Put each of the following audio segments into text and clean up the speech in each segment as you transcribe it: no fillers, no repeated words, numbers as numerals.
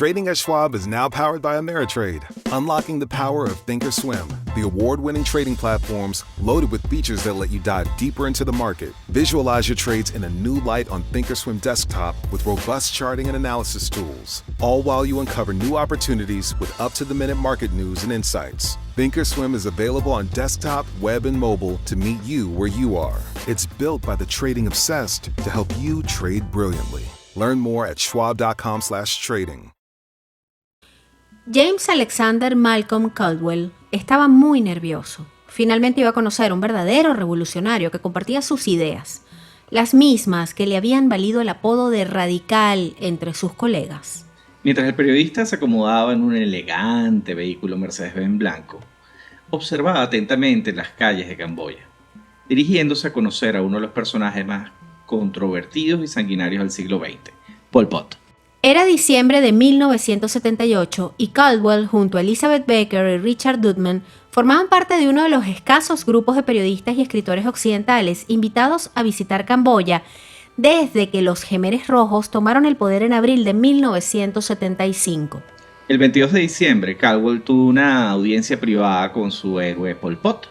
Trading at Schwab is now powered by Ameritrade, unlocking the power of Thinkorswim, the award-winning trading platforms loaded with features that let you dive deeper into the market. Visualize your trades in a new light on Thinkorswim desktop with robust charting and analysis tools, all while you uncover new opportunities with up-to-the-minute market news and insights. Thinkorswim is available on desktop, web, and mobile to meet you where you are. It's built by the trading obsessed to help you trade brilliantly. Learn more at schwab.com/trading. James Alexander Malcolm Caldwell estaba muy nervioso. Finalmente iba a conocer a un verdadero revolucionario que compartía sus ideas, las mismas que le habían valido el apodo de radical entre sus colegas. Mientras el periodista se acomodaba en un elegante vehículo Mercedes-Benz blanco, observaba atentamente las calles de Camboya, dirigiéndose a conocer a uno de los personajes más controvertidos y sanguinarios del siglo XX, Pol Pot. Era diciembre de 1978 y Caldwell, junto a Elizabeth Becker y Richard Dutman, formaban parte de uno de los escasos grupos de periodistas y escritores occidentales invitados a visitar Camboya desde que los Jemeres Rojos tomaron el poder en abril de 1975. El 22 de diciembre, Caldwell tuvo una audiencia privada con su héroe Pol Pot,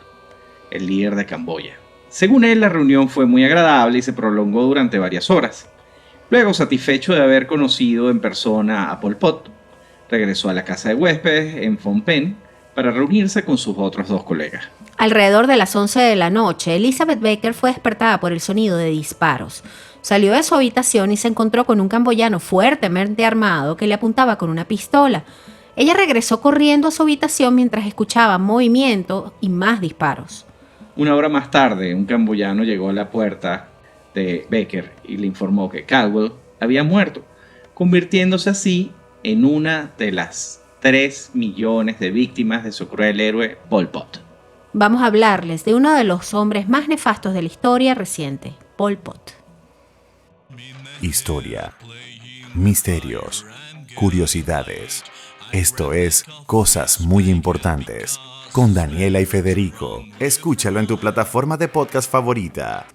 el líder de Camboya. Según él, la reunión fue muy agradable y se prolongó durante varias horas. Luego, satisfecho de haber conocido en persona a Pol Pot, regresó a la casa de huéspedes en Phnom Penh para reunirse con sus otros dos colegas. Alrededor de las 11 de la noche, Elizabeth Becker fue despertada por el sonido de disparos. Salió de su habitación y se encontró con un camboyano fuertemente armado que le apuntaba con una pistola. Ella regresó corriendo a su habitación mientras escuchaba movimiento y más disparos. Una hora más tarde, un camboyano llegó a la puerta de Becker y le informó que Caldwell había muerto, convirtiéndose así en una de las 3 millones de víctimas de su cruel héroe Pol Pot. Vamos a hablarles de uno de los hombres más nefastos de la historia reciente, Pol Pot. Historia, misterios, curiosidades. Esto es Cosas Muy Importantes con Daniela y Federico. Escúchalo en tu plataforma de podcast favorita.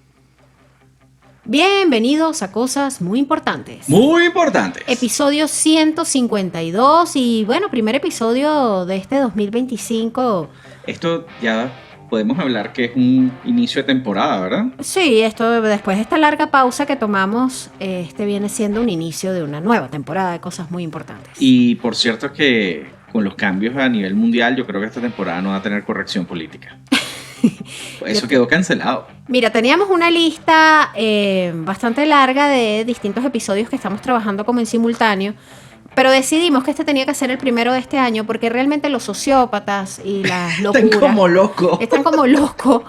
Bienvenidos a Cosas Muy Importantes. Muy importantes. Episodio 152 y bueno, primer episodio de este 2025. Esto ya podemos hablar que es un inicio de temporada, ¿verdad? Sí, esto después de esta larga pausa que tomamos, viene siendo un inicio de una nueva temporada de Cosas Muy Importantes. Y por cierto que con los cambios a nivel mundial, yo creo que esta temporada no va a tener corrección política. Eso quedó cancelado. Mira, teníamos una lista bastante larga de distintos episodios que estamos trabajando como en simultáneo, pero decidimos que este tenía que ser el primero de este año porque realmente los sociópatas y las locuras Están como locos.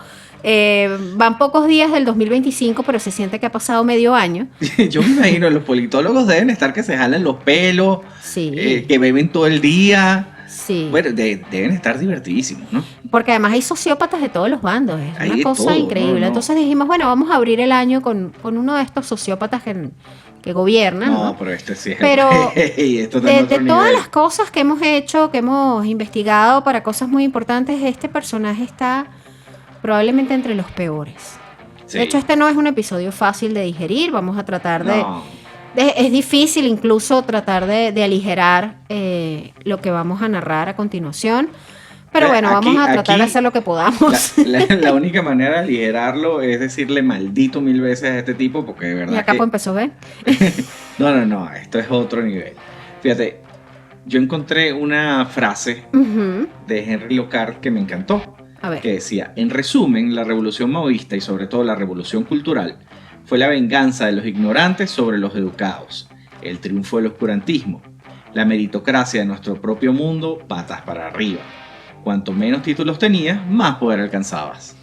Van pocos días del 2025, pero se siente que ha pasado medio año. Yo me imagino, los politólogos deben estar que se jalan los pelos, sí. Que beben todo el día. Sí. Bueno, deben estar divertidísimos, ¿no? Porque además hay sociópatas de todos los bandos, es Hay una de cosa todo, increíble. no. Entonces dijimos, bueno, vamos a abrir el año con uno de estos sociópatas que gobiernan. No, pero este sí es Pero esto de otro todas nivel. las cosas que hemos hecho, que hemos investigado para cosas muy importantes, este personaje está probablemente entre los peores. Sí. De hecho, este no es un episodio fácil de digerir. Vamos a tratar No. es difícil incluso tratar de aligerar lo que vamos a narrar a continuación. Pero bueno, vamos a tratar de hacer lo que podamos. La única manera de aligerarlo es decirle maldito 1000 veces a este tipo, porque de verdad Y acá pues empezó, ¿ves? No, esto es otro nivel. Fíjate, yo encontré una frase de Henry Lockhart que me encantó. A ver. Que decía, en resumen, la revolución maoísta y sobre todo la revolución cultural fue la venganza de los ignorantes sobre los educados, el triunfo del oscurantismo, la meritocracia de nuestro propio mundo, patas para arriba. Cuanto menos títulos tenías, más poder alcanzabas.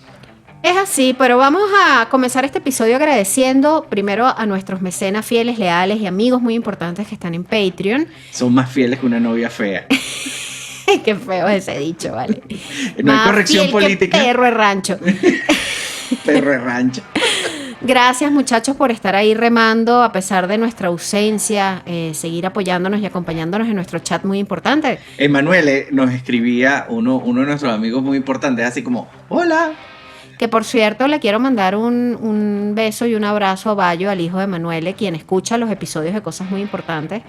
Es así, pero vamos a comenzar este episodio agradeciendo primero a nuestros mecenas fieles, leales y amigos muy importantes que están en Patreon. Son más fieles que una novia fea. Qué feo ese dicho, ¿vale? No hay Más corrección fiel política. Que perro de rancho. Perro de rancho. Gracias, muchachos, por estar ahí remando a pesar de nuestra ausencia, seguir apoyándonos y acompañándonos en nuestro chat muy importante. Emanuele nos escribía uno de nuestros amigos muy importantes, así como, hola. Que por cierto le quiero mandar un beso y un abrazo a Bayo, al hijo de Emanuele, quien escucha los episodios de Cosas Muy Importantes.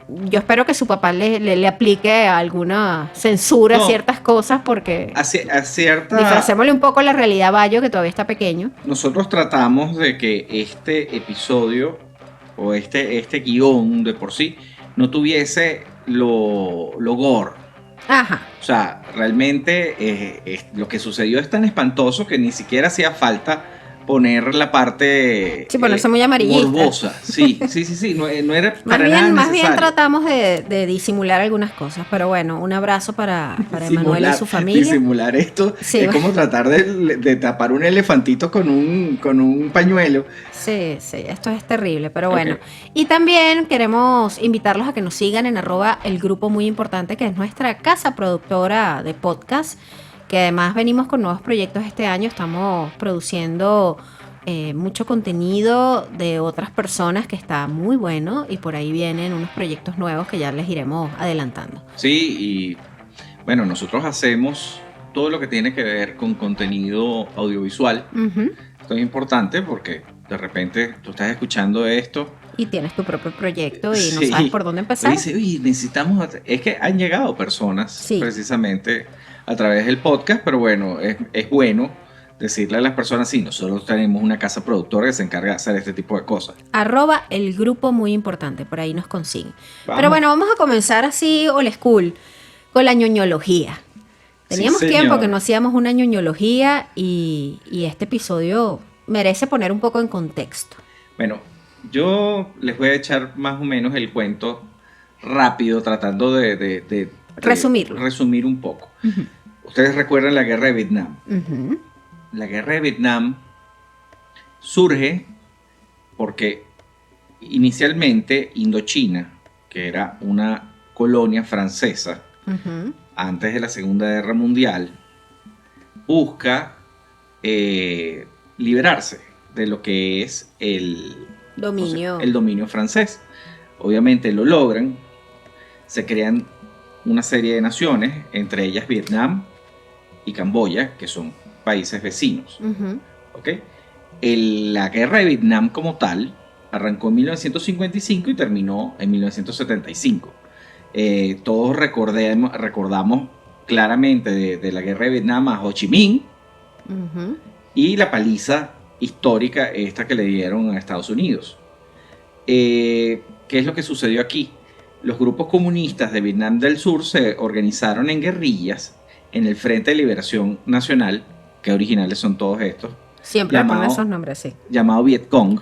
yo espero que su papá le aplique alguna censura a No. ciertas cosas porque A cierta... disfracémosle un poco la realidad a Bayo, que todavía está pequeño. Nosotros tratamos de que este episodio o este guión de por sí no tuviese lo gore. Ajá. O sea, realmente lo que sucedió es tan espantoso que ni siquiera hacía falta poner la parte Sí, ponerse muy amarillista. morbosa. Sí. No era Más para nada bien necesario. tratamos de disimular algunas cosas, pero bueno, un abrazo para Emanuel y su familia. Disimular esto Sí, es bueno. como tratar de tapar un elefantito con un pañuelo. Sí, esto es terrible, pero bueno. Ok. Y también queremos invitarlos a que nos sigan en @el grupo muy importante, que es nuestra casa productora de podcast, que además venimos con nuevos proyectos este año. Estamos produciendo mucho contenido de otras personas que está muy bueno, y por ahí vienen unos proyectos nuevos que ya les iremos adelantando. Sí, y bueno, nosotros hacemos todo lo que tiene que ver con contenido audiovisual. Ujú. Esto es importante porque de repente tú estás escuchando esto. Y tienes tu propio proyecto y no Sí. sabes por dónde empezar. Y dices, "Uy, necesitamos... Es que han llegado personas Sí. precisamente a través del podcast, pero bueno, es bueno decirle a las personas, sí, nosotros tenemos una casa productora que se encarga de hacer este tipo de cosas. @el grupo muy importante, por ahí nos consiguen. Vamos. Pero bueno, vamos a comenzar así old school, con la ñoñología. Teníamos Sí, tiempo señor. que no hacíamos una ñoñología y este episodio merece poner un poco en contexto. Bueno, yo les voy a echar más o menos el cuento rápido, tratando de Resumirlo. resumir un poco. Ujú. Ustedes recuerdan la guerra de Vietnam. Ujú. La guerra de Vietnam surge porque inicialmente Indochina, que era una colonia francesa Ujú. antes de la Segunda Guerra Mundial, busca liberarse de lo que es Dominio. el dominio francés. Obviamente lo logran, se crean una serie de naciones, entre ellas Vietnam y Camboya, que son países vecinos. Ujú. ¿Ok? La guerra de Vietnam como tal arrancó en 1955 y terminó en 1975. Todos recordamos claramente de la guerra de Vietnam a Ho Chi Minh Ujú. y la paliza histórica esta que le dieron a Estados Unidos. ¿Qué es lo que sucedió aquí? Los grupos comunistas de Vietnam del Sur se organizaron en guerrillas en el Frente de Liberación Nacional, que originales son todos estos, Siempre Llamado- ponen esos nombres, sí. llamado Vietcong.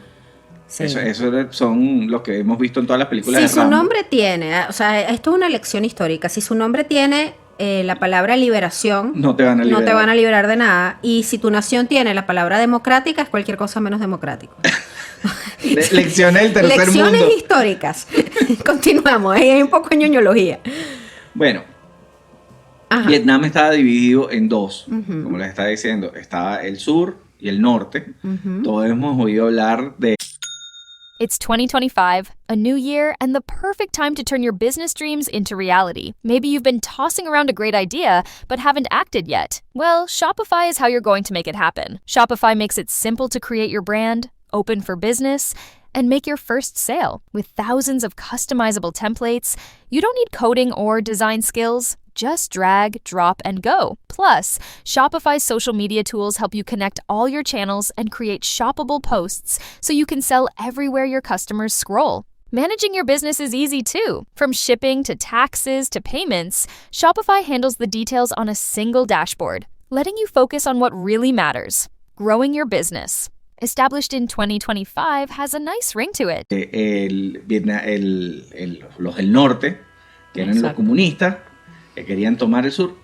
Sí. Eso son los que hemos visto en todas las películas Si de su Rambo. nombre tiene, o sea, esto es una lección histórica, si su nombre tiene la palabra liberación, No te van a liberar. no te van a liberar de nada. Y si tu nación tiene la palabra democrática, es cualquier cosa menos democrático. Lecciones del tercer Lecciones mundo. históricas. Continuamos, ahí hay un poco de ñoñología. Bueno, Ajá. Vietnam estaba dividido en dos, Ujú. como les estaba diciendo. Estaba el sur y el norte. Ujú. Todos hemos oído hablar de It's 2025, a new year, and the perfect time to turn your business dreams into reality. Maybe you've been tossing around a great idea, but haven't acted yet. Well, Shopify is how you're going to make it happen. Shopify makes it simple to create your brand, open for business, and make your first sale. With thousands of customizable templates, you don't need coding or design skills. Just drag, drop, and go. Plus, Shopify's social media tools help you connect all your channels and create shoppable posts so you can sell everywhere your customers scroll. Managing your business is easy too. From shipping to taxes to payments, Shopify handles the details on a single dashboard, letting you focus on what really matters: growing your business. Established in 2025 has a nice ring to it. los del norte, que eran los Exacto. comunistas, que querían tomar el sur.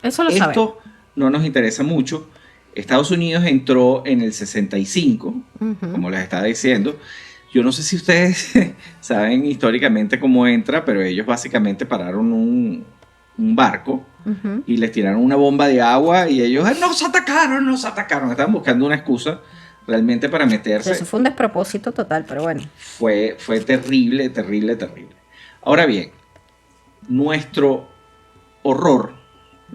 Eso lo sabemos. Esto no nos interesa mucho. Estados Unidos entró en el 65, Ujú. como les estaba diciendo. Yo no sé si ustedes saben históricamente cómo entra, pero ellos básicamente pararon un barco Ujú. y les tiraron una bomba de agua y ellos nos atacaron. Estaban buscando una excusa realmente para meterse. Eso fue un despropósito total, pero bueno. Fue terrible. Ahora bien, nuestro horror,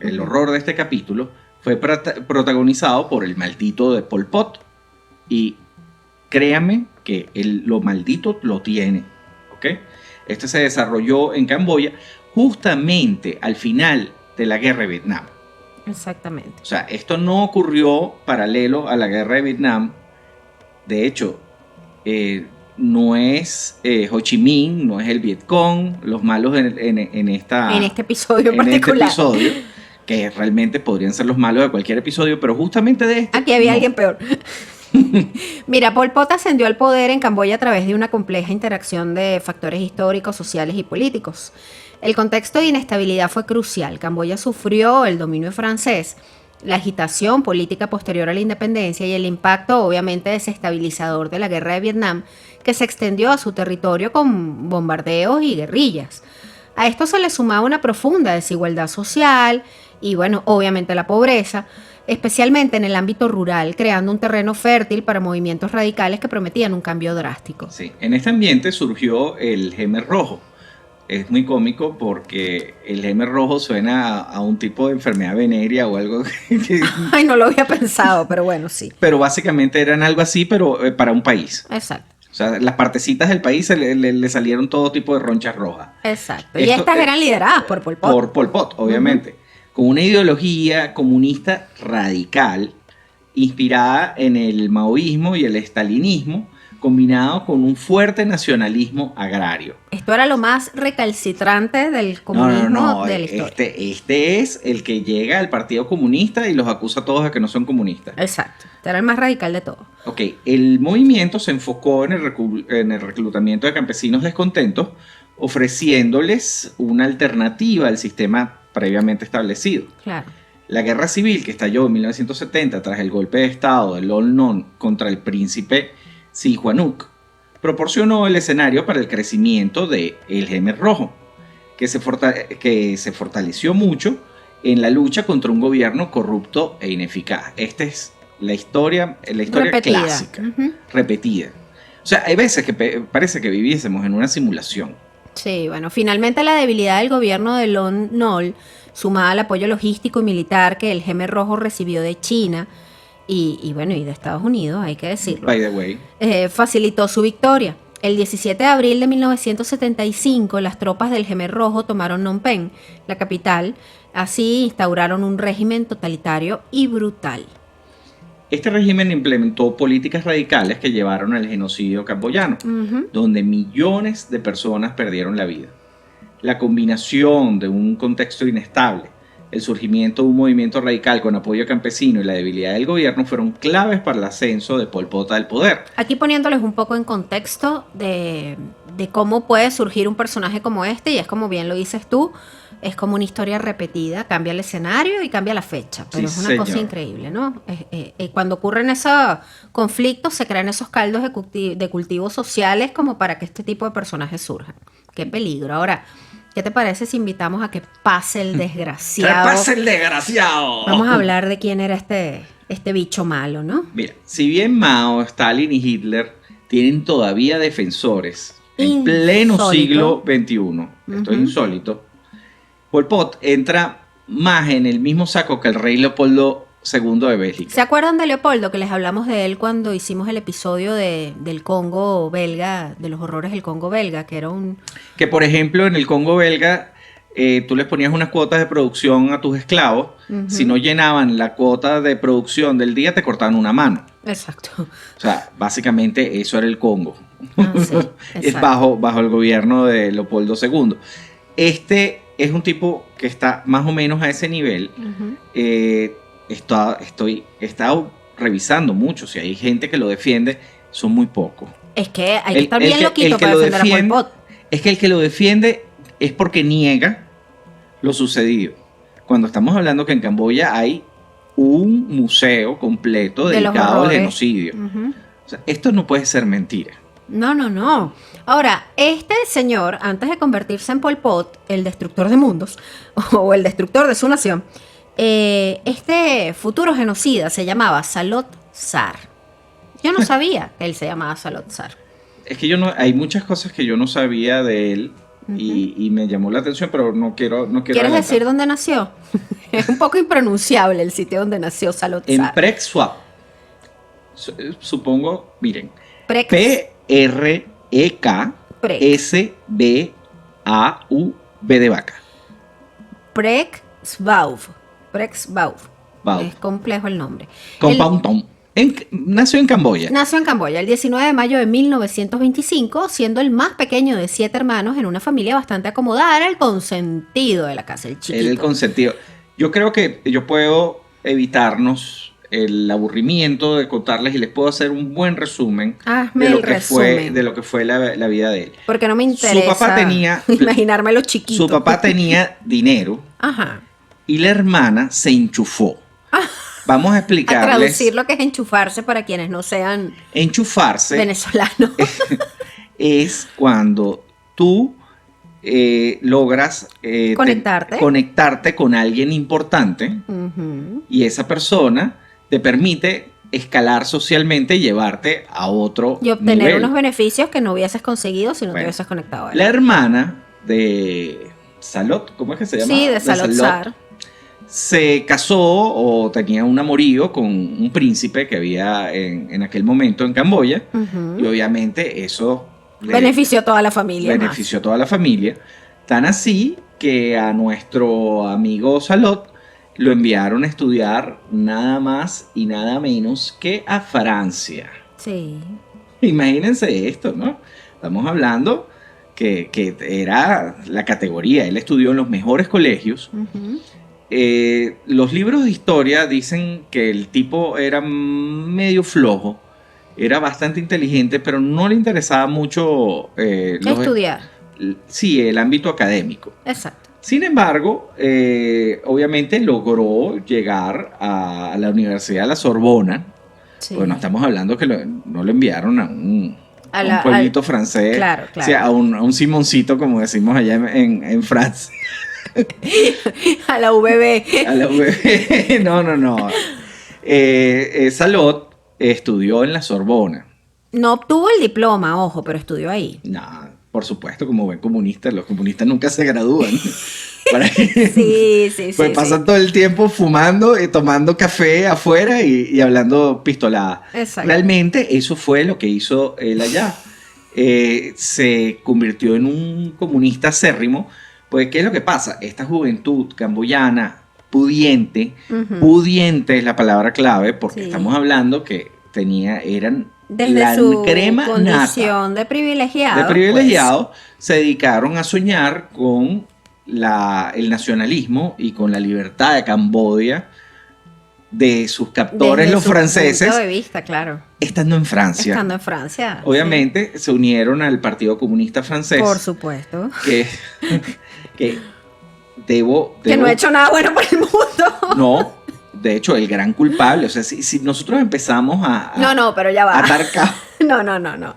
el horror de este capítulo, fue protagonizado por el maldito de Pol Pot. Y créanme que lo maldito lo tiene, ¿ok? Este se desarrolló en Camboya justamente al final de la guerra de Vietnam. Exactamente. O sea, esto no ocurrió paralelo a la guerra de Vietnam. De hecho, no es Ho Chi Minh, no es el Vietcong, los malos en este episodio en este particular. episodio, que realmente podrían ser los malos de cualquier episodio, pero justamente de este. Aquí había no. alguien peor. Mira, Pol Pot ascendió al poder en Camboya a través de una compleja interacción de factores históricos, sociales y políticos. El contexto de inestabilidad fue crucial. Camboya sufrió el dominio francés, la agitación política posterior a la independencia y el impacto obviamente desestabilizador de la guerra de Vietnam, que se extendió a su territorio con bombardeos y guerrillas. A esto se le sumaba una profunda desigualdad social y, bueno, obviamente la pobreza, especialmente en el ámbito rural, creando un terreno fértil para movimientos radicales que prometían un cambio drástico. Sí, en este ambiente surgió el Khmer Rojo. Es muy cómico porque el Khmer Rojo suena a un tipo de enfermedad venérea o algo que Ay, no lo había pensado, pero bueno, sí. pero básicamente eran algo así, pero para un país. Exacto. O sea, las partecitas del país le salieron todo tipo de ronchas rojas. Exacto. Y estas eran lideradas por Pol Pot. Por Pol Pot, obviamente. Con una ideología comunista radical, inspirada en el maoísmo y el estalinismo, combinado con un fuerte nacionalismo agrario. Esto era lo más recalcitrante del comunismo de la historia. Este es el que llega al Partido Comunista y los acusa a todos de que no son comunistas. Exacto. Este era el más radical de todos. Ok, el movimiento se enfocó en el reclutamiento de campesinos descontentos, ofreciéndoles una alternativa al sistema previamente establecido. Claro. La guerra civil que estalló en 1970 tras el golpe de estado de Lon Non contra el príncipe Sihanouk proporcionó el escenario para el crecimiento del Khmer Rojo, que se fortaleció mucho en la lucha contra un gobierno corrupto e ineficaz. Esta es la historia Repetida. clásica, repetida. O sea, hay veces que parece que viviésemos en una simulación. Sí, bueno, finalmente la debilidad del gobierno de Lon Nol, sumada al apoyo logístico y militar que el Khmer Rojo recibió de China y de Estados Unidos, hay que decirlo, By the way. facilitó su victoria. El 17 de abril de 1975, las tropas del Khmer Rojo tomaron Phnom Penh, la capital. Así instauraron un régimen totalitario y brutal. Este régimen implementó políticas radicales que llevaron al genocidio camboyano, donde millones de personas perdieron la vida. La combinación de un contexto inestable, el surgimiento de un movimiento radical con apoyo campesino y la debilidad del gobierno fueron claves para el ascenso de Pol Pot al poder. Aquí poniéndoles un poco en contexto de cómo puede surgir un personaje como este, y es como bien lo dices tú, es como una historia repetida, cambia el escenario y cambia la fecha, pero Sí, es una cosa señor. increíble, ¿no? Cuando ocurren esos conflictos se crean esos caldos de cultivos sociales como para que este tipo de personajes surjan. Qué peligro. Ahora, ¿qué te parece si invitamos a que pase el desgraciado? ¡Que pase el desgraciado! Vamos a hablar de quién era este bicho malo, ¿no? Mira, si bien Mao, Stalin y Hitler tienen todavía defensores en pleno Insólito. siglo XXI, esto es insólito, Pol Pot entra más en el mismo saco que el rey Leopoldo II de Bélgica. ¿Se acuerdan de Leopoldo, que les hablamos de él cuando hicimos el episodio del Congo belga, de los horrores del Congo belga, que era un... Que por ejemplo en el Congo belga tú les ponías unas cuotas de producción a tus esclavos, si no llenaban la cuota de producción del día te cortaban una mano. Exacto. O sea, básicamente eso era el Congo. Ah, sí, Es exacto. bajo el gobierno de Leopoldo II. Este es un tipo que está más o menos a ese nivel. He estado revisando mucho. Si hay gente que lo defiende, son muy pocos. Es que hay que estar bien loquito para defender a Pol Pot. Es que el que lo defiende es porque niega lo sucedido. Cuando estamos hablando que en Camboya hay un museo completo De los dedicado al horrores. genocidio. O sea, esto no puede ser mentira. No. Ahora, este señor, antes de convertirse en Pol Pot, el destructor de mundos, o el destructor de su nación, este futuro genocida se llamaba Salot Sar. Yo no sabía que él se llamaba Salot Sar. Es que hay muchas cosas que yo no sabía de él y me llamó la atención, pero no quiero ¿Quieres adelantar. decir dónde nació? Es un poco impronunciable el sitio donde nació Salot En Sar. Prek Swap. Supongo, miren. Prek- Prek A-U-B de vaca. Prek Svav. Wow. Es complejo el nombre. Compound Tom. Nació en Camboya. Nació en Camboya el 19 de mayo de 1925, siendo el más pequeño de 7 hermanos en una familia bastante acomodada. Era el consentido de la casa, el chiquito. Era el consentido. Yo creo que yo puedo evitarnos el aburrimiento de contarles y les puedo hacer un buen resumen Hazme de lo el que resumen. de lo que fue la vida de él. Porque no me interesa Su papá tenía imaginármelo chiquito. Su papá tenía dinero Ajá. y la hermana se enchufó. Vamos a A explicarles. traducir lo que es enchufarse para quienes no sean Enchufarse venezolanos. es cuando tú logras conectarte con alguien importante Ujú. y esa persona te permite escalar socialmente y llevarte a otro Y obtener nivel. unos beneficios que no hubieses conseguido si no te Bueno, hubieses conectado a él. La hermana de Salot, ¿cómo es que se llama? Sí, de Salazar. Se casó o tenía un amorío con un príncipe que había en aquel momento en Camboya y obviamente eso Benefició a toda la familia. benefició a toda la familia. Tan así que a nuestro amigo Salot lo enviaron a estudiar nada más y nada menos que a Francia. Sí. Imagínense esto, ¿no? Estamos hablando que era la categoría. Él estudió en los mejores colegios. Ujú. Los libros de historia dicen que el tipo era medio flojo, era bastante inteligente, pero no le interesaba mucho Estudiar. sí, el ámbito académico. Exacto. Sin embargo, obviamente logró llegar a la Universidad de la Sorbona. Sí. Bueno, estamos hablando que no lo enviaron a un A pueblito francés, Claro, claro. o sea, a un Simoncito, como decimos allá en Francia. A la VB. A la UV. No. Salot estudió en la Sorbona. No obtuvo el diploma, ojo, pero estudió ahí. No, por supuesto, como buen comunista, los comunistas nunca se gradúan. Sí. Pues pasan todo el tiempo fumando, tomando café afuera y hablando pistolada. Exacto. Realmente eso fue lo que hizo él allá. Se convirtió en un comunista acérrimo. Pues, ¿qué es lo que pasa? Esta juventud camboyana pudiente, Ujú. pudiente es la palabra clave, porque Sí. estamos hablando que eran Desde la su crema nata condición de privilegiado. de privilegiados, se dedicaron a soñar con el nacionalismo y con la libertad de Camboya de sus captores, desde los su franceses, punto de vista, claro. estando en Francia. Estando en Francia. Obviamente se unieron al Partido Comunista sí. Francés, Por supuesto. que debo Que no ha hecho nada bueno por el mundo. no, de hecho, el gran culpable. O sea, si nosotros empezamos a No, pero ya va. atar cabos. No.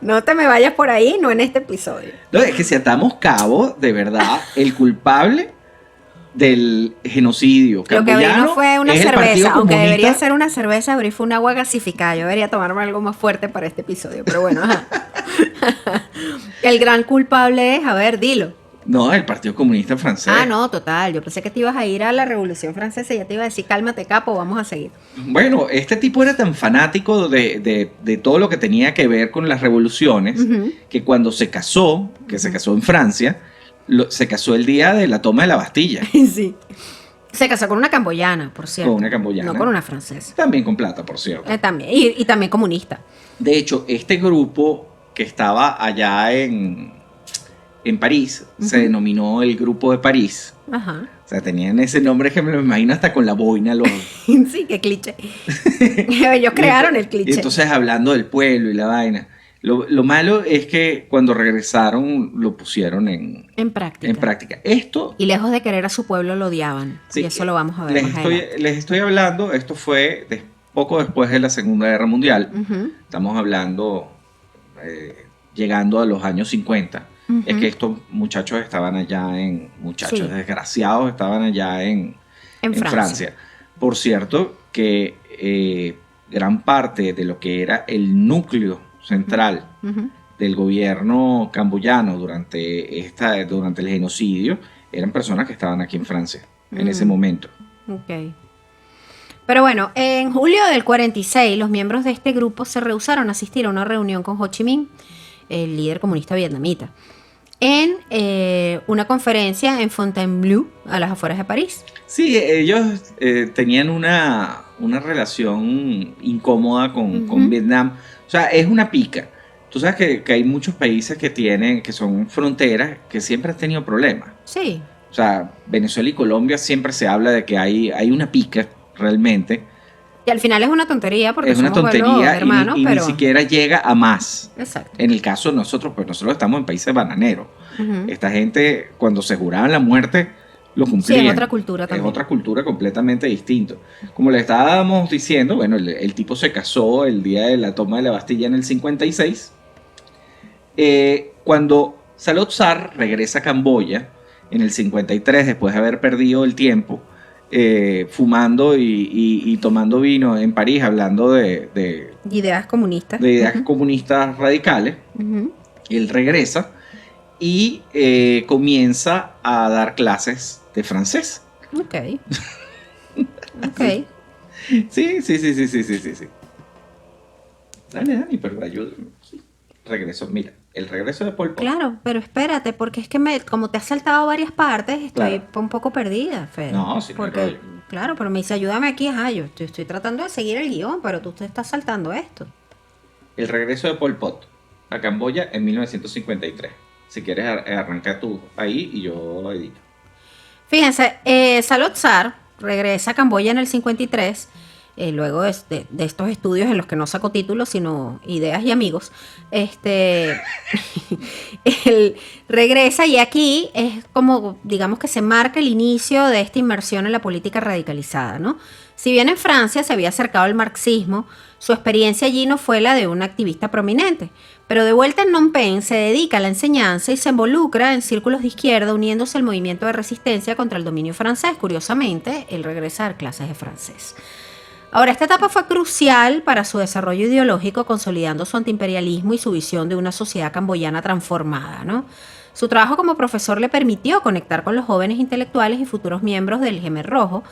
No te me vayas por ahí, no en este episodio. No, es que si atamos cabos, de verdad, el culpable del genocidio Lo que camboyano abrí no fue una es el Partido cerveza, aunque Comunista. debería ser una cerveza, abrí fue un agua gasificada. Yo debería tomarme algo más fuerte para este episodio, pero bueno, ajá. El gran culpable es, a ver, dilo. No, el Partido Comunista Francés. Ah, no, total. Yo pensé que te ibas a ir a la Revolución Francesa y ya te iba a decir, cálmate, capo, vamos a seguir. Bueno, este tipo era tan fanático de todo lo que tenía que ver con las revoluciones, Ujú. que cuando se casó, se casó en Francia, se casó el día de la toma de la Bastilla. Sí. Se casó con una camboyana, por cierto. Con una camboyana. No con una francesa. También con plata, por cierto. También. Y también comunista. De hecho, este grupo que estaba allá en París, se denominó el Grupo de París. Ajá. O sea, tenían ese nombre que me lo imagino hasta con la boina. Sí, qué cliché. Ellos crearon el Y cliché. entonces hablando del pueblo y la vaina. Lo malo es que cuando regresaron lo pusieron en En práctica. Esto, Y lejos de querer a su pueblo lo odiaban. sí, y eso lo vamos a ver les más adelante. les estoy hablando, esto fue poco después de la Segunda Guerra Mundial. Ujú. Estamos hablando, llegando a los años 50. Ujú. Es que estos muchachos estaban allá Sí. desgraciados, estaban allá en Francia. Por cierto, que gran parte de lo que era el núcleo central Ujú. del gobierno camboyano durante el genocidio eran personas que estaban aquí en Francia en ese momento. Ok. Pero bueno, en julio del 46, los miembros de este grupo se rehusaron a asistir a una reunión con Ho Chi Minh, el líder comunista vietnamita, en una conferencia en Fontainebleau, a las afueras de París. Sí, ellos tenían una relación incómoda con Vietnam. O sea, es una pica. Tú sabes que hay muchos países que son fronteras, que siempre han tenido problemas. Sí. O sea, Venezuela y Colombia siempre se habla de que hay una pica realmente. Y al final es una tontería porque Es una somos pueblos tontería hermanos, y pero... ni siquiera llega a más. Exacto. En el caso de nosotros, pues nosotros estamos en países bananeros. Ujú. Esta gente, cuando se juraban la muerte, lo Sí, cumplían. es otra cultura también. Es otra cultura completamente distinta. Como le estábamos diciendo, bueno, el tipo se casó el día de la toma de la Bastilla en el 56. Cuando Salotsar regresa a Camboya en el 53, después de haber perdido el tiempo, fumando y tomando vino en París, hablando de Ideas comunistas. ideas comunistas radicales, Ujú. él regresa y comienza a dar clases de francés. Ok. Ok. Sí. Dale, Dani, pero ayúdame. Sí. El regreso de Pol Pot. Claro, pero espérate, porque es que como te has saltado varias partes, estoy Claro. un poco perdida, Fede. No, sí, no hay porque, rollo. claro, pero me dice, ayúdame aquí, yo estoy tratando de seguir el guión, pero tú te estás saltando esto. El regreso de Pol Pot a Camboya en 1953. Si quieres arrancar tú ahí y yo edito. Fíjense, Salotsar regresa a Camboya en el 53, luego de estos estudios en los que no sacó títulos, sino ideas y amigos. Él regresa y aquí es como, digamos que se marca el inicio de esta inmersión en la política radicalizada, ¿no? Si bien en Francia se había acercado al marxismo, su experiencia allí no fue la de un activista prominente, pero de vuelta en Phnom Penh se dedica a la enseñanza y se involucra en círculos de izquierda uniéndose al movimiento de resistencia contra el dominio francés. Curiosamente, él regresa a dar clases de francés. Ahora, esta etapa fue crucial para su desarrollo ideológico, consolidando su antiimperialismo y su visión de una sociedad camboyana transformada, ¿no? Su trabajo como profesor le permitió conectar con los jóvenes intelectuales y futuros miembros del Khmer Rojo,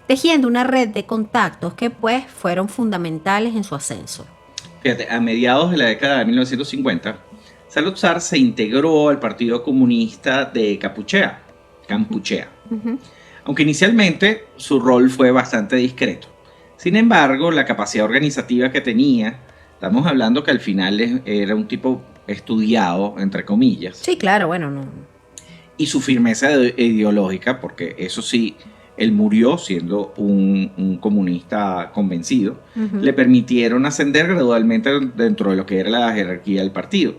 tejiendo una red de contactos que pues fueron fundamentales en su ascenso. Fíjate, a mediados de la década de 1950, Salotsar se integró al Partido Comunista de Kampuchea. Uh-huh. Aunque inicialmente su rol fue bastante discreto. Sin embargo, la capacidad organizativa que tenía, estamos hablando que al final era un tipo estudiado, entre comillas. Sí, claro, bueno, no. Y su firmeza ideológica, porque eso sí, él murió siendo un comunista convencido, le permitieron ascender gradualmente dentro de lo que era la jerarquía del partido.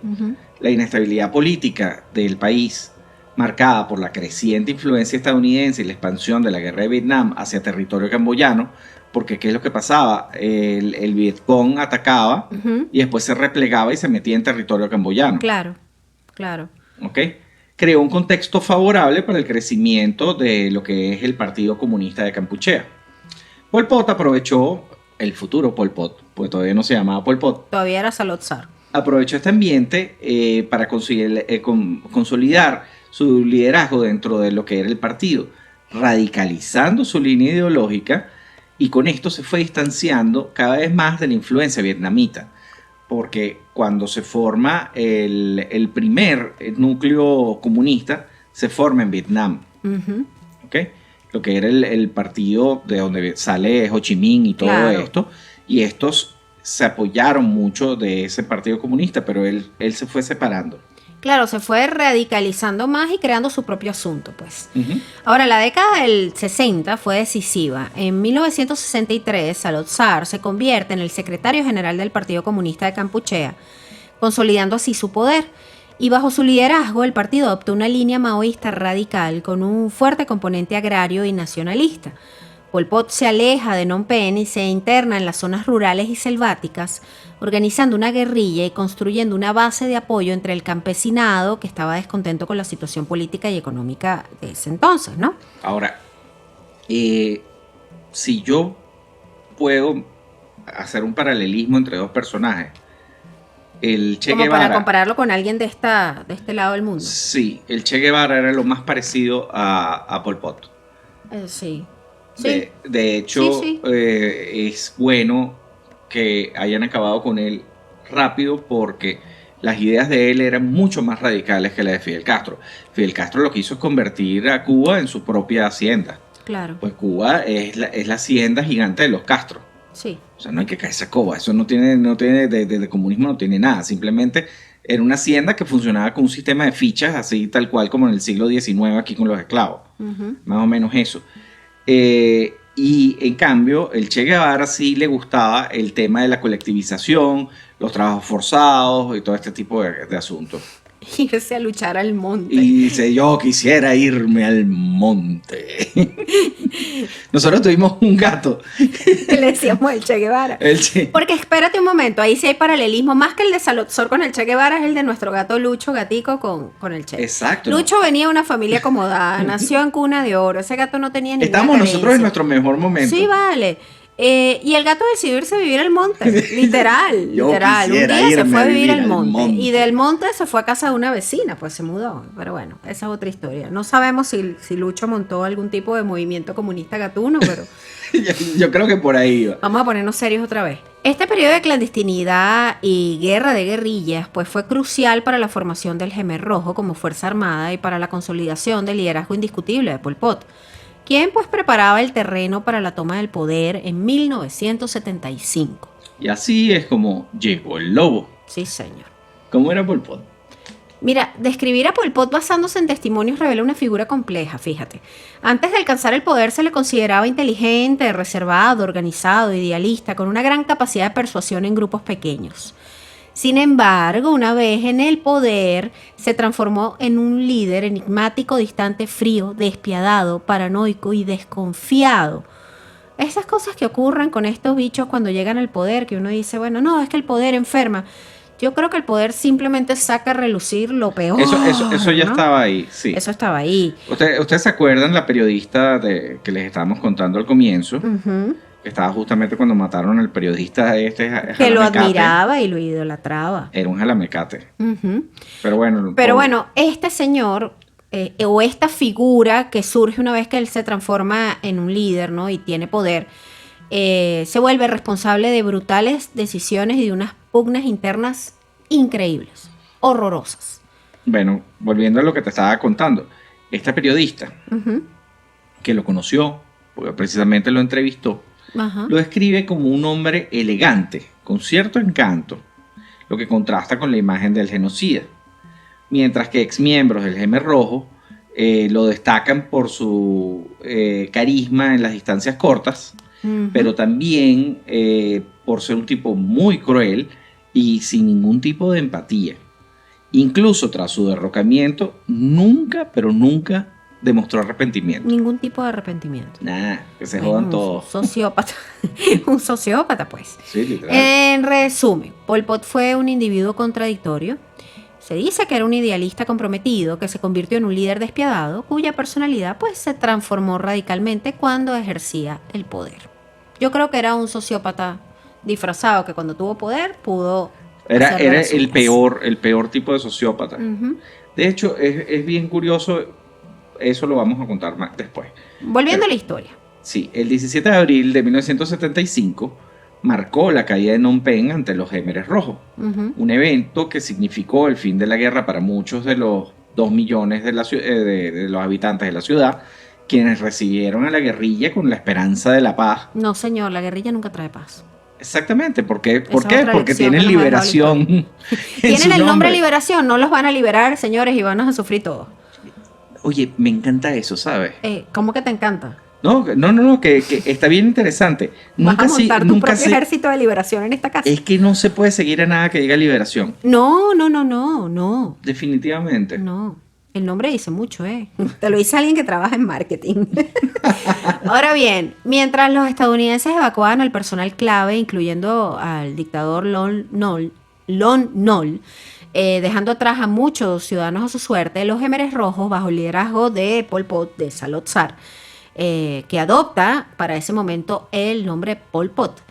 La inestabilidad política del país, marcada por la creciente influencia estadounidense y la expansión de la guerra de Vietnam hacia territorio camboyano, porque ¿qué es lo que pasaba? El Vietcong atacaba y después se replegaba y se metía en territorio camboyano. Claro. ¿Ok? Creó un contexto favorable para el crecimiento de lo que es el Partido Comunista de Kampuchea. Pol Pot aprovechó, el futuro Pol Pot, pues todavía no se llamaba Pol Pot, Todavía era Salotsar. aprovechó este ambiente para consolidar su liderazgo dentro de lo que era el partido, radicalizando su línea ideológica, y con esto se fue distanciando cada vez más de la influencia vietnamita. Porque cuando se forma el primer núcleo comunista, se forma en Vietnam. ¿Okay? Lo que era el partido de donde sale Ho Chi Minh y todo esto. Y estos se apoyaron mucho de ese partido comunista, pero él se fue separando. Claro, se fue radicalizando más y creando su propio asunto, pues. Ahora, la década del 60 fue decisiva. En 1963, Salotsar se convierte en el secretario general del Partido Comunista de Kampuchea, consolidando así su poder. Y bajo su liderazgo, el partido adoptó una línea maoísta radical con un fuerte componente agrario y nacionalista. Pol Pot se aleja de Phnom Penh y se interna en las zonas rurales y selváticas, organizando una guerrilla y construyendo una base de apoyo entre el campesinado, que estaba descontento con la situación política y económica de ese entonces, ¿no? Ahora, si yo puedo hacer un paralelismo entre dos personajes, el Che Como Guevara, para compararlo con alguien de este lado del mundo. Sí, el Che Guevara era lo más parecido a Pol Pot. Sí. De hecho, Sí. es bueno que hayan acabado con él rápido, porque las ideas de él eran mucho más radicales que las de Fidel Castro. Fidel Castro lo que hizo es convertir a Cuba en su propia hacienda. Claro. Pues Cuba es la hacienda gigante de los Castro. Sí. O sea, no hay que caerse a coba. Eso no tiene de comunismo no tiene nada. Simplemente era una hacienda que funcionaba con un sistema de fichas, así tal cual como en el siglo XIX aquí con los esclavos. Ujú. Más o menos eso. Y en cambio, el Che Guevara sí le gustaba el tema de la colectivización, los trabajos forzados y todo este tipo de asuntos. Irse a luchar al monte. Y dice, yo quisiera irme al monte. Nosotros tuvimos un gato. Le decíamos el Che Guevara. El Che. Porque espérate un momento, ahí sí hay paralelismo. Más que el de Salazar con el Che Guevara es el de nuestro gato Lucho, gatico, con el Che. Exacto. Lucho venía de una familia acomodada, nació en cuna de oro. Ese gato no tenía ninguna Estamos nosotros carencia. en nuestro mejor momento. Sí, vale. Y el gato decidió irse a vivir al monte, literal, Yo literal. Un quisiera día se irme fue a a vivir vivir al al monte. y del monte se fue a casa de una vecina, pues se mudó. Pero bueno, esa es otra historia. No sabemos si Lucho montó algún tipo de movimiento comunista gatuno, pero Yo creo que por ahí iba. vamos a ponernos serios otra vez. Este periodo de clandestinidad y guerra de guerrillas pues fue crucial para la formación del Jemer Rojo como fuerza armada y para la consolidación del liderazgo indiscutible de Pol Pot, quien pues preparaba el terreno para la toma del poder en 1975. Y así es como llegó el lobo. Sí, señor. ¿Cómo era Pol Pot? Mira, describir a Pol Pot basándose en testimonios revela una figura compleja, fíjate. Antes de alcanzar el poder se le consideraba inteligente, reservado, organizado, idealista, con una gran capacidad de persuasión en grupos pequeños. Sin embargo, una vez en el poder, se transformó en un líder enigmático, distante, frío, despiadado, paranoico y desconfiado. Esas cosas que ocurren con estos bichos cuando llegan al poder, que uno dice, bueno, no, es que el poder enferma. Yo creo que el poder simplemente saca a relucir lo peor. Eso ya ¿no? estaba ahí, sí. Eso estaba ahí. ¿Ustedes se acuerdan la periodista que les estábamos contando al comienzo? Ujú. Que estaba justamente cuando mataron al periodista este Que lo Jalamecate. admiraba y lo idolatraba. Era un jalamecate. Ujú. Pero bueno. Pero bueno, este señor o esta figura que surge una vez que él se transforma en un líder, ¿no? Y tiene poder, se vuelve responsable de brutales decisiones y de unas pugnas internas increíbles, horrorosas. Bueno, volviendo a lo que te estaba contando. Esta periodista Ujú. que lo conoció, porque precisamente lo entrevistó, Ajá. lo describe como un hombre elegante, con cierto encanto, lo que contrasta con la imagen del genocida. Mientras que exmiembros del Jemer Rojo lo destacan por su carisma en las distancias cortas, Ujú. pero también por ser un tipo muy cruel y sin ningún tipo de empatía. Incluso tras su derrocamiento, nunca, pero nunca demostró arrepentimiento. Ningún tipo de arrepentimiento. Nada, que se Bueno, jodan un todos. sociópata. Un sociópata, pues. Sí, literal. En resumen, Pol Pot fue un individuo contradictorio. Se dice que era un idealista comprometido, que se convirtió en un líder despiadado, cuya personalidad pues se transformó radicalmente cuando ejercía el poder. Yo creo que era un sociópata disfrazado que cuando tuvo poder pudo Era hacer de las el suyas. peor tipo de sociópata. Ujú. De hecho, es bien curioso, eso lo vamos a contar más después. Volviendo a la historia. Sí, el 17 de abril de 1975 marcó la caída de Phnom Penh ante los Jemeres Rojos, Ujú. un evento que significó el fin de la guerra para muchos de los 2 millones de los habitantes de la ciudad, quienes recibieron a la guerrilla con la esperanza de la paz. No, señor, la guerrilla nunca trae paz. Exactamente, ¿por qué? Esa es otra Porque lección tienen que nos ha dejado la liberación. en Tienen su el nombre liberación, no los van a liberar, señores, y van a sufrir todos. Oye, me encanta eso, ¿sabes? ¿Cómo que te encanta? No, que está bien interesante. Vas a montar tu nunca propio ejército de liberación en esta casa. Es que no se puede seguir a nada que diga liberación. No. Definitivamente. No, el nombre dice mucho, ¿eh? Te lo dice alguien que trabaja en marketing. Ahora bien, mientras los estadounidenses evacuaban al personal clave, incluyendo al dictador Lon Nol, dejando atrás a muchos ciudadanos a su suerte, los Jemeres Rojos, bajo el liderazgo de Pol Pot, de Salazar, que adopta para ese momento el nombre Pol Pot,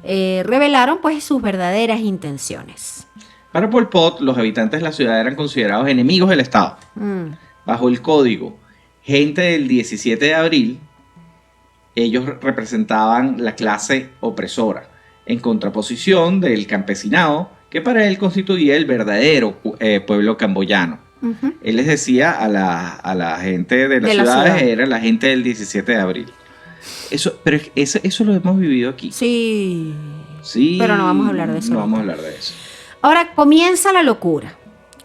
revelaron pues sus verdaderas intenciones. Para Pol Pot, los habitantes de la ciudad eran considerados enemigos del Estado. Bajo el código Gente del 17 de abril, ellos representaban la clase opresora, en contraposición del campesinado, que para él constituía el verdadero pueblo camboyano. Ujú. Él les decía a la gente de las De la ciudades, ciudad. era la gente del 17 de abril. Pero eso lo hemos vivido aquí. Sí. Sí, Pero no vamos a hablar de eso No vamos a ahorita. hablar de eso. Ahora comienza la locura.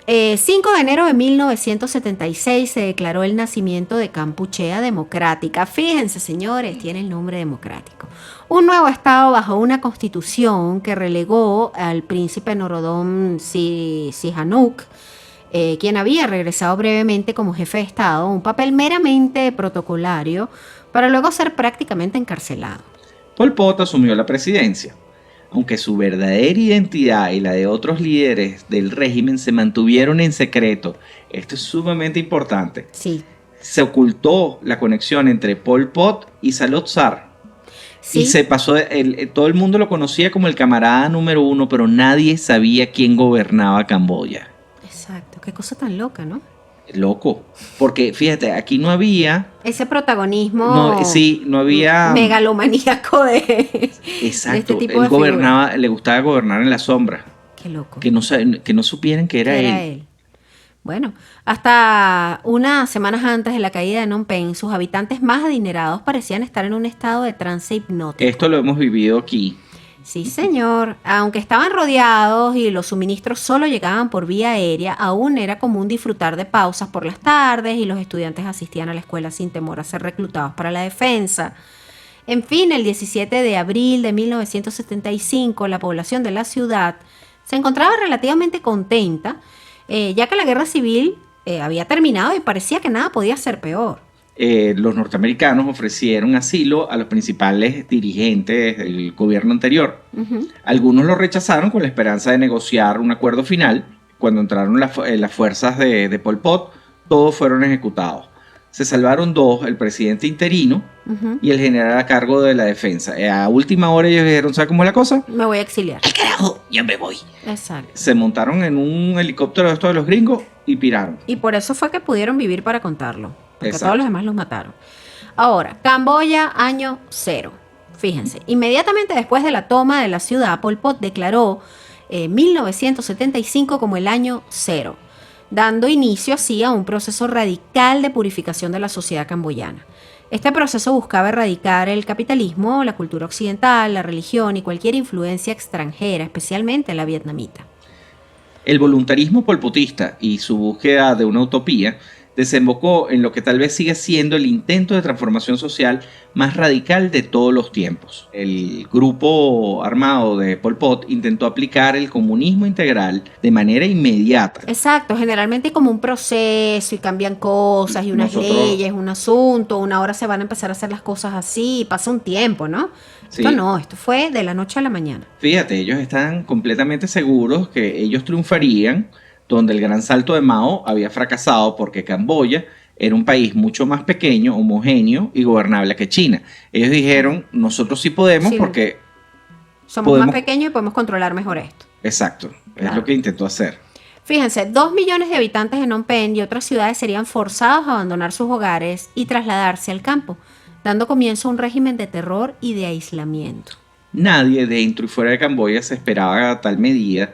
5 de enero de 1976 se declaró el nacimiento de Kampuchea Democrática. Fíjense, señores, tiene el nombre democrático. Un nuevo estado bajo una constitución que relegó al príncipe Norodom Sihanouk, quien había regresado brevemente como jefe de estado, un papel meramente protocolario para luego ser prácticamente encarcelado. Pol Pot asumió la presidencia, aunque su verdadera identidad y la de otros líderes del régimen se mantuvieron en secreto. Esto es sumamente importante. Sí. Se ocultó la conexión entre Pol Pot y Salotsar. Sí. Y se pasó, todo el mundo lo conocía como el camarada número 1, pero nadie sabía quién gobernaba Camboya. Exacto. Qué cosa tan loca, ¿no? Loco. Porque fíjate, aquí no había... Ese protagonismo no había... megalomaníaco de Exacto. de este tipo Él de gobernaba, le gustaba gobernar en la sombra. Qué loco. Que no supieran que era él. Bueno, hasta unas semanas antes de la caída de Phnom Penh, sus habitantes más adinerados parecían estar en un estado de trance hipnótico. Esto lo hemos vivido aquí. Sí, señor. Aunque estaban rodeados y los suministros solo llegaban por vía aérea, aún era común disfrutar de pausas por las tardes y los estudiantes asistían a la escuela sin temor a ser reclutados para la defensa. En fin, el 17 de abril de 1975, la población de la ciudad se encontraba relativamente contenta, ya que la guerra civil había terminado y parecía que nada podía ser peor. Los norteamericanos ofrecieron asilo a los principales dirigentes del gobierno anterior. Ujú. Algunos lo rechazaron con la esperanza de negociar un acuerdo final. Cuando entraron las fuerzas de Pol Pot, todos fueron ejecutados. Se salvaron 2, el presidente interino Ujú. y el general a cargo de la defensa. A última hora ellos dijeron, ¿sabes cómo es la cosa? Me voy a exiliar. ¡Al carajo! ¡Ya me voy! Exacto. Se montaron en un helicóptero de estos de los gringos y piraron. Y por eso fue que pudieron vivir para contarlo. Porque Exacto. todos los demás los mataron. Ahora, Camboya, año 0. Fíjense, inmediatamente después de la toma de la ciudad, Pol Pot declaró 1975 como el año 0, dando inicio así a un proceso radical de purificación de la sociedad camboyana. Este proceso buscaba erradicar el capitalismo, la cultura occidental, la religión y cualquier influencia extranjera, especialmente la vietnamita. El voluntarismo polpotista y su búsqueda de una utopía desembocó en lo que tal vez siga siendo el intento de transformación social más radical de todos los tiempos. El grupo armado de Pol Pot intentó aplicar el comunismo integral de manera inmediata. Exacto, generalmente hay como un proceso y cambian cosas y unas Nosotros- leyes, un asunto, una hora se van a empezar a hacer las cosas así, pasa un tiempo, ¿no? Sí. Esto no, esto fue de la noche a la mañana. Fíjate, ellos están completamente seguros que ellos triunfarían, donde el gran salto de Mao había fracasado porque Camboya era un país mucho más pequeño, homogéneo y gobernable que China. Ellos dijeron, nosotros sí podemos Sí. porque... Somos Podemos- más pequeños y podemos controlar mejor esto. Exacto, es Claro. lo que intentó hacer. Fíjense, 2 millones de habitantes de Phnom Penh y otras ciudades serían forzados a abandonar sus hogares y trasladarse al campo, dando comienzo a un régimen de terror y de aislamiento. Nadie dentro y fuera de Camboya se esperaba tal medida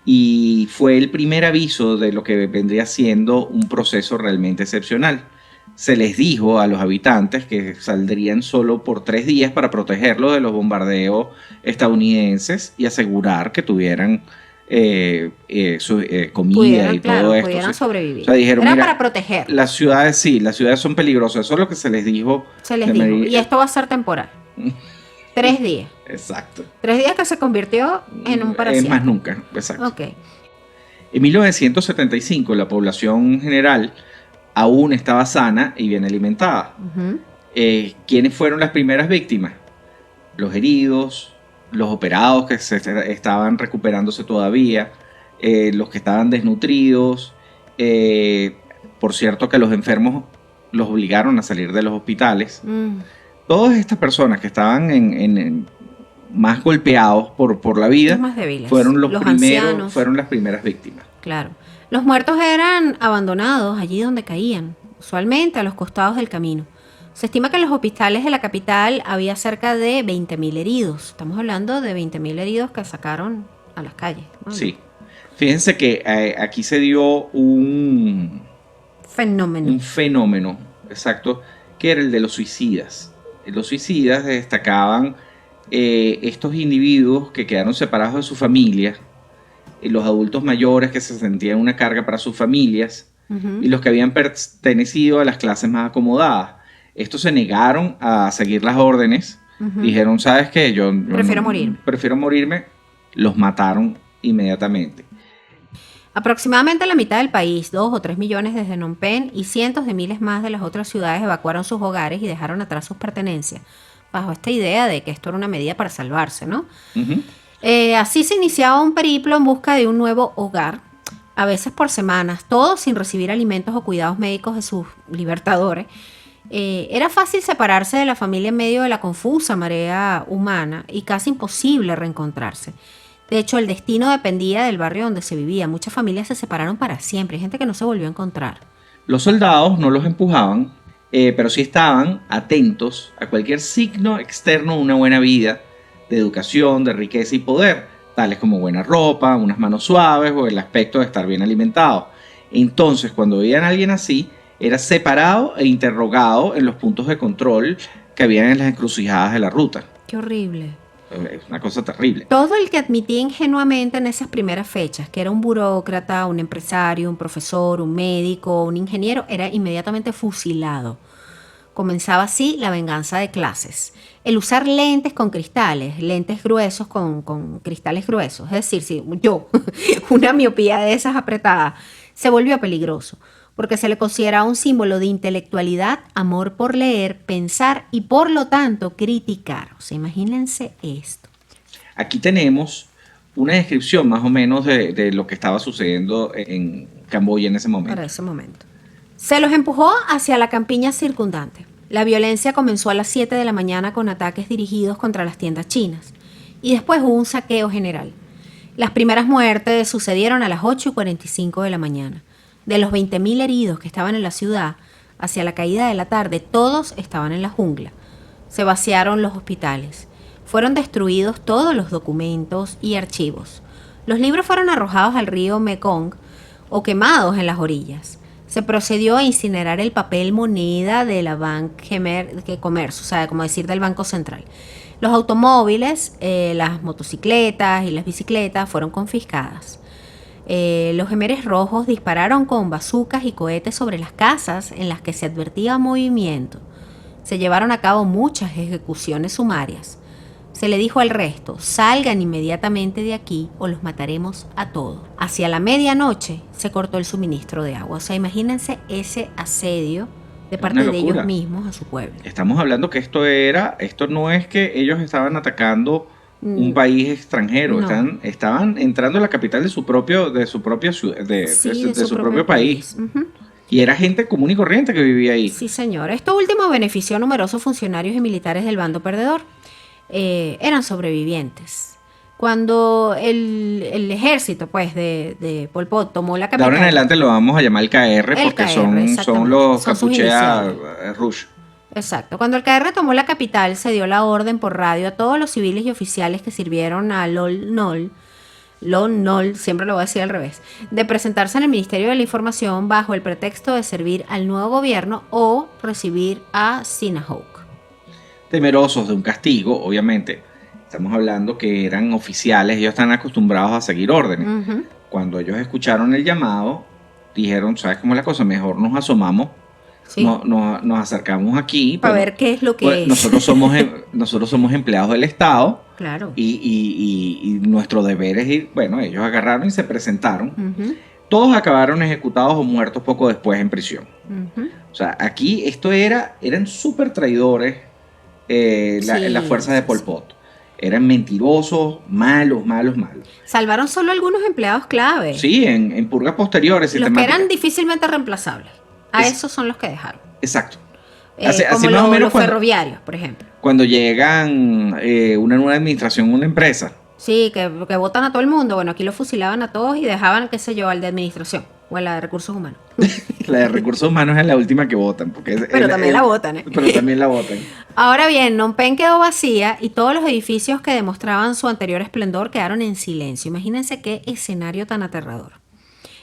y fue el primer aviso de lo que vendría siendo un proceso realmente excepcional. Se les dijo a los habitantes que saldrían solo por 3 días para protegerlos de los bombardeos estadounidenses y asegurar que tuvieran comida Pudieran, y claro, todo esto. pudieran Sí. sobrevivir. O sea, dijeron, Era mira, para proteger, las ciudades son peligrosas. Eso es lo que se les dijo. se les de dijo. medida- Y esto va a ser temporal. 3 días. Exacto. 3 días que se convirtió en un para Es más siempre. nunca, exacto. Ok. En 1975 la población general aún estaba sana y bien alimentada. Ujú. ¿Quiénes fueron las primeras víctimas? Los heridos, los operados que estaban recuperándose todavía, los que estaban desnutridos. Por cierto que los enfermos los obligaron a salir de los hospitales. Mm. Todas estas personas que estaban en más golpeados por la vida Los más débiles. fueron ancianos. fueron las primeras víctimas. Claro. Los muertos eran abandonados allí donde caían, usualmente a los costados del camino. Se estima que en los hospitales de la capital había cerca de 20.000 heridos. Estamos hablando de 20.000 heridos que sacaron a las calles, ¿no? Sí. Fíjense que aquí se dio un fenómeno, exacto, que era el de los suicidas. Los suicidas destacaban estos individuos que quedaron separados de su familia, los adultos mayores que se sentían una carga para sus familias, y los que habían pertenecido a las clases más acomodadas. Estos se negaron a seguir las órdenes, dijeron, ¿sabes qué? Yo prefiero morirme. Los mataron inmediatamente. Aproximadamente la mitad del país, 2 o 3 millones desde Phnom Penh y cientos de miles más de las otras ciudades evacuaron sus hogares y dejaron atrás sus pertenencias, bajo esta idea de que esto era una medida para salvarse, ¿no? Así se iniciaba un periplo en busca de un nuevo hogar, a veces por semanas, todos sin recibir alimentos o cuidados médicos de sus libertadores. Era fácil separarse de la familia en medio de la confusa marea humana y casi imposible reencontrarse. De hecho, el destino dependía del barrio donde se vivía. Muchas familias se separaron para siempre. Hay gente que no se volvió a encontrar. Los soldados no los empujaban, pero sí estaban atentos a cualquier signo externo de una buena vida, de educación, de riqueza y poder, tales como buena ropa, unas manos suaves o el aspecto de estar bien alimentado. Entonces, cuando veían a alguien así, era separado e interrogado en los puntos de control que habían en las encrucijadas de la ruta. Qué horrible. Es una cosa terrible. Todo el que admitía ingenuamente en esas primeras fechas que era un burócrata, un empresario, un profesor, un médico, un ingeniero, era inmediatamente fusilado. Comenzaba así la venganza de clases. El usar lentes con cristales, lentes gruesos con cristales gruesos, es decir, si yo, una miopía de esas apretadas, se volvió peligroso, porque se le consideraba un símbolo de intelectualidad, amor por leer, pensar y por lo tanto criticar. O sea, imagínense esto. Aquí tenemos una descripción más o menos de lo que estaba sucediendo en Camboya en ese momento. Para ese momento. Se los empujó hacia la campiña circundante. La violencia comenzó a las 7 de la mañana con ataques dirigidos contra las tiendas chinas. Y después hubo un saqueo general. Las primeras muertes sucedieron a las 8:45 de la mañana. De los 20.000 heridos que estaban en la ciudad, hacia la caída de la tarde, todos estaban en la jungla. Se vaciaron los hospitales. Fueron destruidos todos los documentos y archivos. Los libros fueron arrojados al río Mekong o quemados en las orillas. Se procedió a incinerar el papel moneda de la Bank de Comercio, o sea, como decir, del Banco Central. Los automóviles, las motocicletas y las bicicletas fueron confiscadas. Los Jemeres Rojos dispararon con bazucas y cohetes sobre las casas en las que se advertía movimiento. Se llevaron a cabo muchas ejecuciones sumarias. Se le dijo al resto, salgan inmediatamente de aquí o los mataremos a todos. Hacia la medianoche se cortó el suministro de agua. O sea, imagínense ese asedio de parte de ellos mismos a su pueblo. Estamos hablando que esto no es que ellos estaban atacando un país extranjero, no. Estaban entrando a la capital de su propio país. Y era gente común y corriente que vivía ahí. Sí, señor. Esto último benefició a numerosos funcionarios y militares del bando perdedor. Eran sobrevivientes. Cuando el ejército de Pol Pot tomó la capital. De ahora en adelante lo vamos a llamar el KR porque son los Capuchea Rouge. Exacto. Cuando el KR tomó la capital, se dio la orden por radio a todos los civiles y oficiales que sirvieron a Lon Nol, siempre lo voy a decir al revés, de presentarse en el Ministerio de la Información bajo el pretexto de servir al nuevo gobierno o recibir a Sinahawk. Temerosos de un castigo, obviamente. Estamos hablando que eran oficiales, ellos están acostumbrados a seguir órdenes. Cuando ellos escucharon el llamado, dijeron, ¿sabes cómo es la cosa? Mejor nos asomamos. Sí. Nos acercamos aquí para ver qué es lo que es. Nosotros somos empleados del Estado. Claro. Y nuestro deber es ir. Bueno, ellos agarraron y se presentaron. Todos acabaron ejecutados o muertos poco después en prisión. O sea, aquí eran súper traidores las fuerzas de Pol Pot. Eran mentirosos, malos. Salvaron solo algunos empleados clave. Sí, en purgas posteriores. Los que eran difícilmente reemplazables. Esos son los que dejaron. Exacto. Como más o menos los ferroviarios, por ejemplo. Cuando llegan una nueva administración, una empresa. Sí, que votan a todo el mundo. Bueno, aquí los fusilaban a todos y dejaban, qué sé yo, al de administración. O en la de recursos humanos. La de recursos humanos es la última que votan. Pero también la votan, ¿eh? Pero también la votan. Ahora bien, Phnom Penh quedó vacía y todos los edificios que demostraban su anterior esplendor quedaron en silencio. Imagínense qué escenario tan aterrador.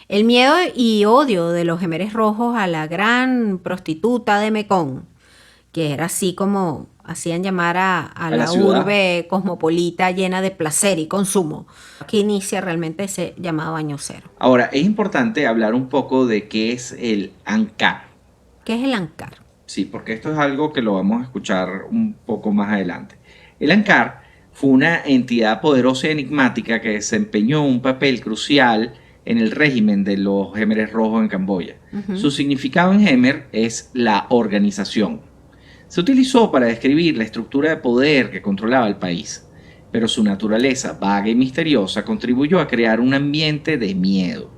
El miedo y odio de los Jemeres Rojos a la gran prostituta de Mekong, que era así como hacían llamar a la ciudad. urbe cosmopolita llena de placer y consumo. Aquí inicia realmente ese llamado año cero. Ahora, es importante hablar un poco de qué es el Angkar. ¿Qué es el Angkar? Sí, porque esto es algo que lo vamos a escuchar un poco más adelante. El Angkar fue una entidad poderosa y enigmática que desempeñó un papel crucial en el régimen de los Jemeres Rojos en Camboya. Su significado en Jemer es la organización. Se utilizó para describir la estructura de poder que controlaba el país, pero su naturaleza vaga y misteriosa contribuyó a crear un ambiente de miedo.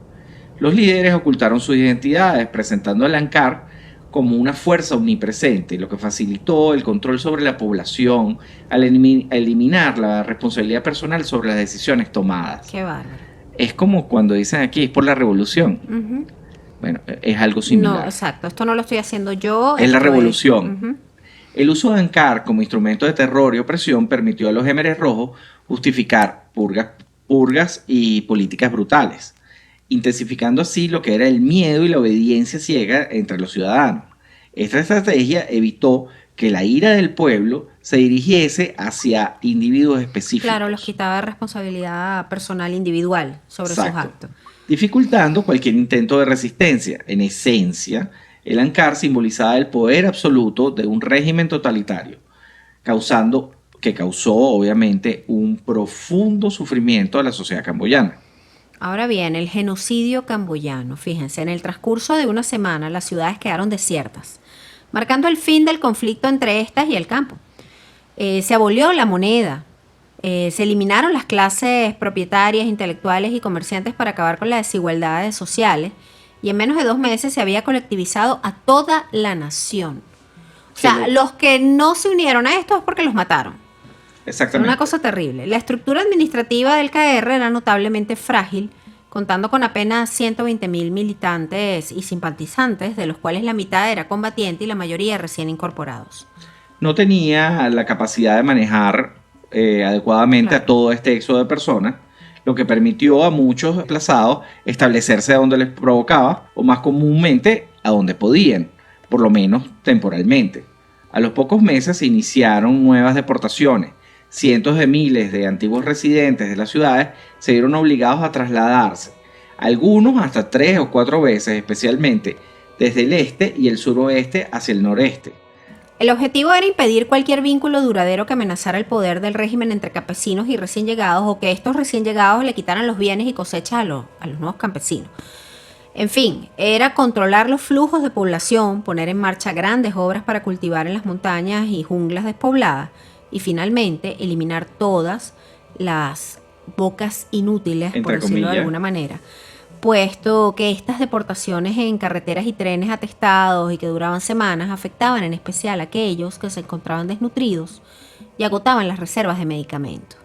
Los líderes ocultaron sus identidades, presentando al Angkar como una fuerza omnipresente, lo que facilitó el control sobre la población al eliminar la responsabilidad personal sobre las decisiones tomadas. Qué bárbaro. Es como cuando dicen aquí, es por la revolución. Ujú. Bueno, es algo similar. No, exacto. Esto no lo estoy haciendo yo. Es la esto revolución. Ujú. El uso de Angkar como instrumento de terror y opresión permitió a los Jemeres Rojos justificar purgas y políticas brutales, intensificando así lo que era el miedo y la obediencia ciega entre los ciudadanos. Esta estrategia evitó que la ira del pueblo se dirigiese hacia individuos específicos. Claro, los quitaba de responsabilidad personal individual sobre sus Exacto. actos. Dificultando cualquier intento de resistencia. En esencia, el Angkar simbolizaba el poder absoluto de un régimen totalitario, que causó obviamente un profundo sufrimiento a la sociedad camboyana. Ahora bien, el genocidio camboyano. Fíjense, en el transcurso de una semana las ciudades quedaron desiertas, marcando el fin del conflicto entre estas y el campo. Se abolió la moneda, se eliminaron las clases propietarias, intelectuales y comerciantes para acabar con las desigualdades sociales, y en menos de 2 meses se había colectivizado a toda la nación. O sea, los que no se unieron a esto es porque los mataron. Exactamente. Una cosa terrible. La estructura administrativa del KR era notablemente frágil, contando con apenas 120.000 militantes y simpatizantes, de los cuales la mitad era combatiente y la mayoría recién incorporados. No tenía la capacidad de manejar adecuadamente a todo este éxodo de personas, lo que permitió a muchos desplazados establecerse a donde les provocaba, o más comúnmente a donde podían, por lo menos temporalmente. A los pocos meses se iniciaron nuevas deportaciones. Cientos de miles de antiguos residentes de las ciudades se vieron obligados a trasladarse, algunos hasta 3 o 4 veces, especialmente desde el este y el suroeste hacia el noreste. El objetivo era impedir cualquier vínculo duradero que amenazara el poder del régimen entre campesinos y recién llegados, o que estos recién llegados le quitaran los bienes y cosechas a los nuevos campesinos. En fin, era controlar los flujos de población, poner en marcha grandes obras para cultivar en las montañas y junglas despobladas, y finalmente eliminar todas las bocas inútiles, por Entre decirlo de comillas. alguna manera, puesto que estas deportaciones en carreteras y trenes atestados y que duraban semanas afectaban en especial a aquellos que se encontraban desnutridos y agotaban las reservas de medicamentos.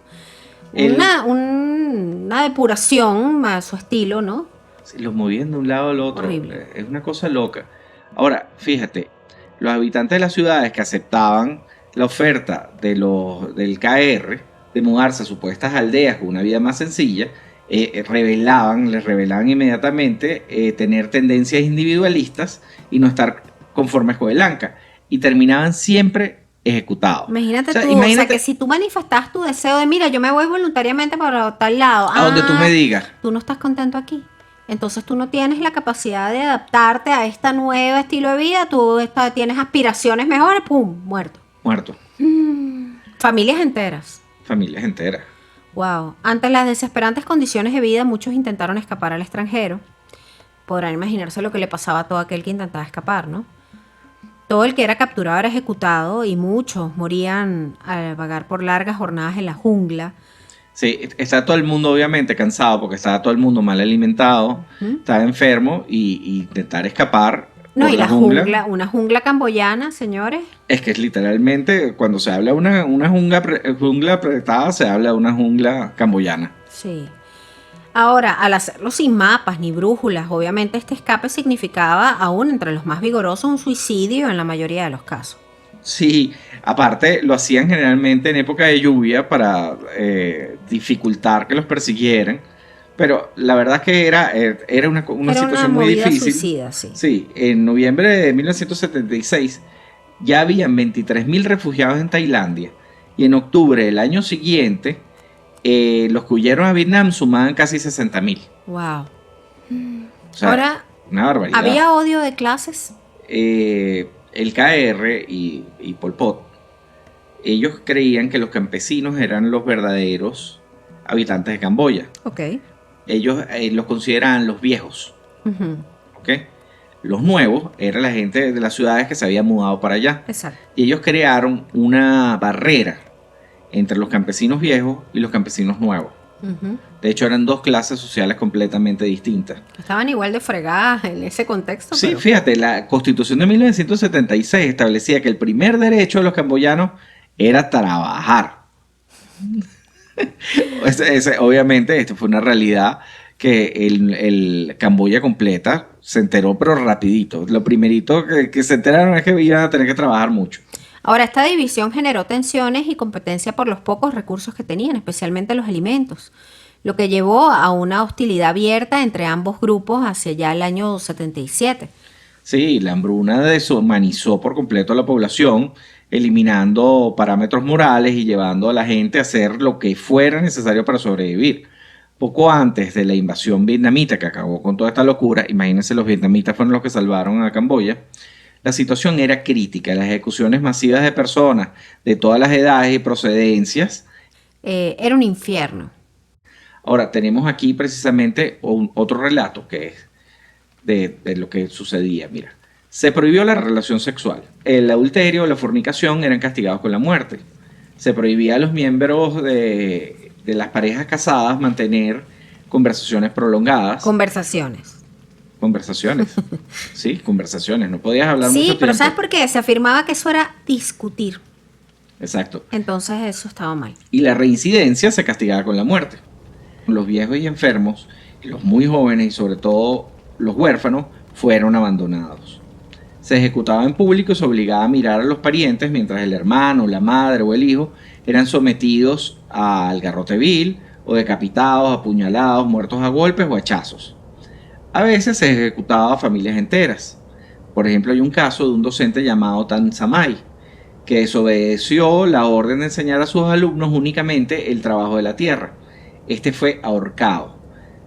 Una depuración a su estilo, ¿no? Sí, los movían de un lado al otro. Horrible. Es una cosa loca. Ahora, fíjate, los habitantes de las ciudades que aceptaban la oferta del KR de mudarse a supuestas aldeas con una vida más sencilla, les revelaban inmediatamente tener tendencias individualistas y no estar conformes con el ANCA, y terminaban siempre ejecutados. Imagínate O sea, tú, o sea, que si tú manifestas tu deseo de, mira, yo me voy voluntariamente para tal lado, a donde tú me digas. tú no estás contento aquí. Entonces tú no tienes la capacidad de adaptarte a este nuevo estilo de vida, tienes aspiraciones mejores, ¡pum!, muerto. Muerto. Familias enteras. Familias enteras. Wow. Ante las desesperantes condiciones de vida, muchos intentaron escapar al extranjero. Podrán imaginarse lo que le pasaba a todo aquel que intentaba escapar, ¿no? Todo el que era capturado era ejecutado y muchos morían al vagar por largas jornadas en la jungla. Sí, está todo el mundo obviamente cansado porque estaba todo el mundo mal alimentado, estaba enfermo, y intentar escapar No, por y la la jungla. una jungla camboyana, señores. Es que es literalmente, cuando se habla de una jungla apretada, se habla de una jungla camboyana. Sí. Ahora, al hacerlo sin mapas ni brújulas, obviamente este escape significaba, aún entre los más vigorosos, un suicidio en la mayoría de los casos. Sí, aparte lo hacían generalmente en época de lluvia para dificultar que los persiguieran, pero la verdad es que era una Era situación una muy movida difícil. suicida, sí. Sí, en noviembre de 1976 ya habían 23.000 refugiados en Tailandia y en octubre del año siguiente los que huyeron a Vietnam sumaban casi 60.000. Wow. O sea, Ahora, una barbaridad. ¿había odio de clases? El KR y Pol Pot, ellos creían que los campesinos eran los verdaderos habitantes de Camboya. Ok. Ellos los consideraban los viejos. Ujú. ¿Ok? Los nuevos eran la gente de las ciudades que se había mudado para allá. Exacto. Y ellos crearon una barrera entre los campesinos viejos y los campesinos nuevos. Ujú. De hecho, eran dos clases sociales completamente distintas. Estaban igual de fregadas en ese contexto. Sí, pero... fíjate, la Constitución de 1976 establecía que el primer derecho de los camboyanos era trabajar. Obviamente, esto fue una realidad que el Camboya completa se enteró, pero rapidito. Lo primerito que se enteraron es que iban a tener que trabajar mucho. Ahora, esta división generó tensiones y competencia por los pocos recursos que tenían, especialmente los alimentos, lo que llevó a una hostilidad abierta entre ambos grupos hacia ya el año 77. Sí, la hambruna deshumanizó por completo a la población, eliminando parámetros morales y llevando a la gente a hacer lo que fuera necesario para sobrevivir. Poco antes de la invasión vietnamita que acabó con toda esta locura, imagínense, los vietnamitas fueron los que salvaron a Camboya, la situación era crítica. Las ejecuciones masivas de personas de todas las edades y procedencias. Era un infierno. Ahora, tenemos aquí precisamente otro relato que es de lo que sucedía. Mira, se prohibió la relación sexual. El adulterio o la fornicación eran castigados con la muerte. Se prohibía a los miembros de las parejas casadas mantener conversaciones prolongadas. Conversaciones. Sí, conversaciones. No podías hablar mucho Sí, tiempo. pero ¿sabes por qué? Se afirmaba que eso era discutir. Exacto. Entonces eso estaba mal. Y la reincidencia se castigaba con la muerte. Los viejos y enfermos, los muy jóvenes y sobre todo los huérfanos fueron abandonados. Se ejecutaba en público y se obligaba a mirar a los parientes mientras el hermano, la madre o el hijo eran sometidos al garrote vil o decapitados, apuñalados, muertos a golpes o hachazos. A veces se ejecutaba a familias enteras. Por ejemplo, hay un caso de un docente llamado Tan Samay, que desobedeció la orden de enseñar a sus alumnos únicamente el trabajo de la tierra. Este fue ahorcado.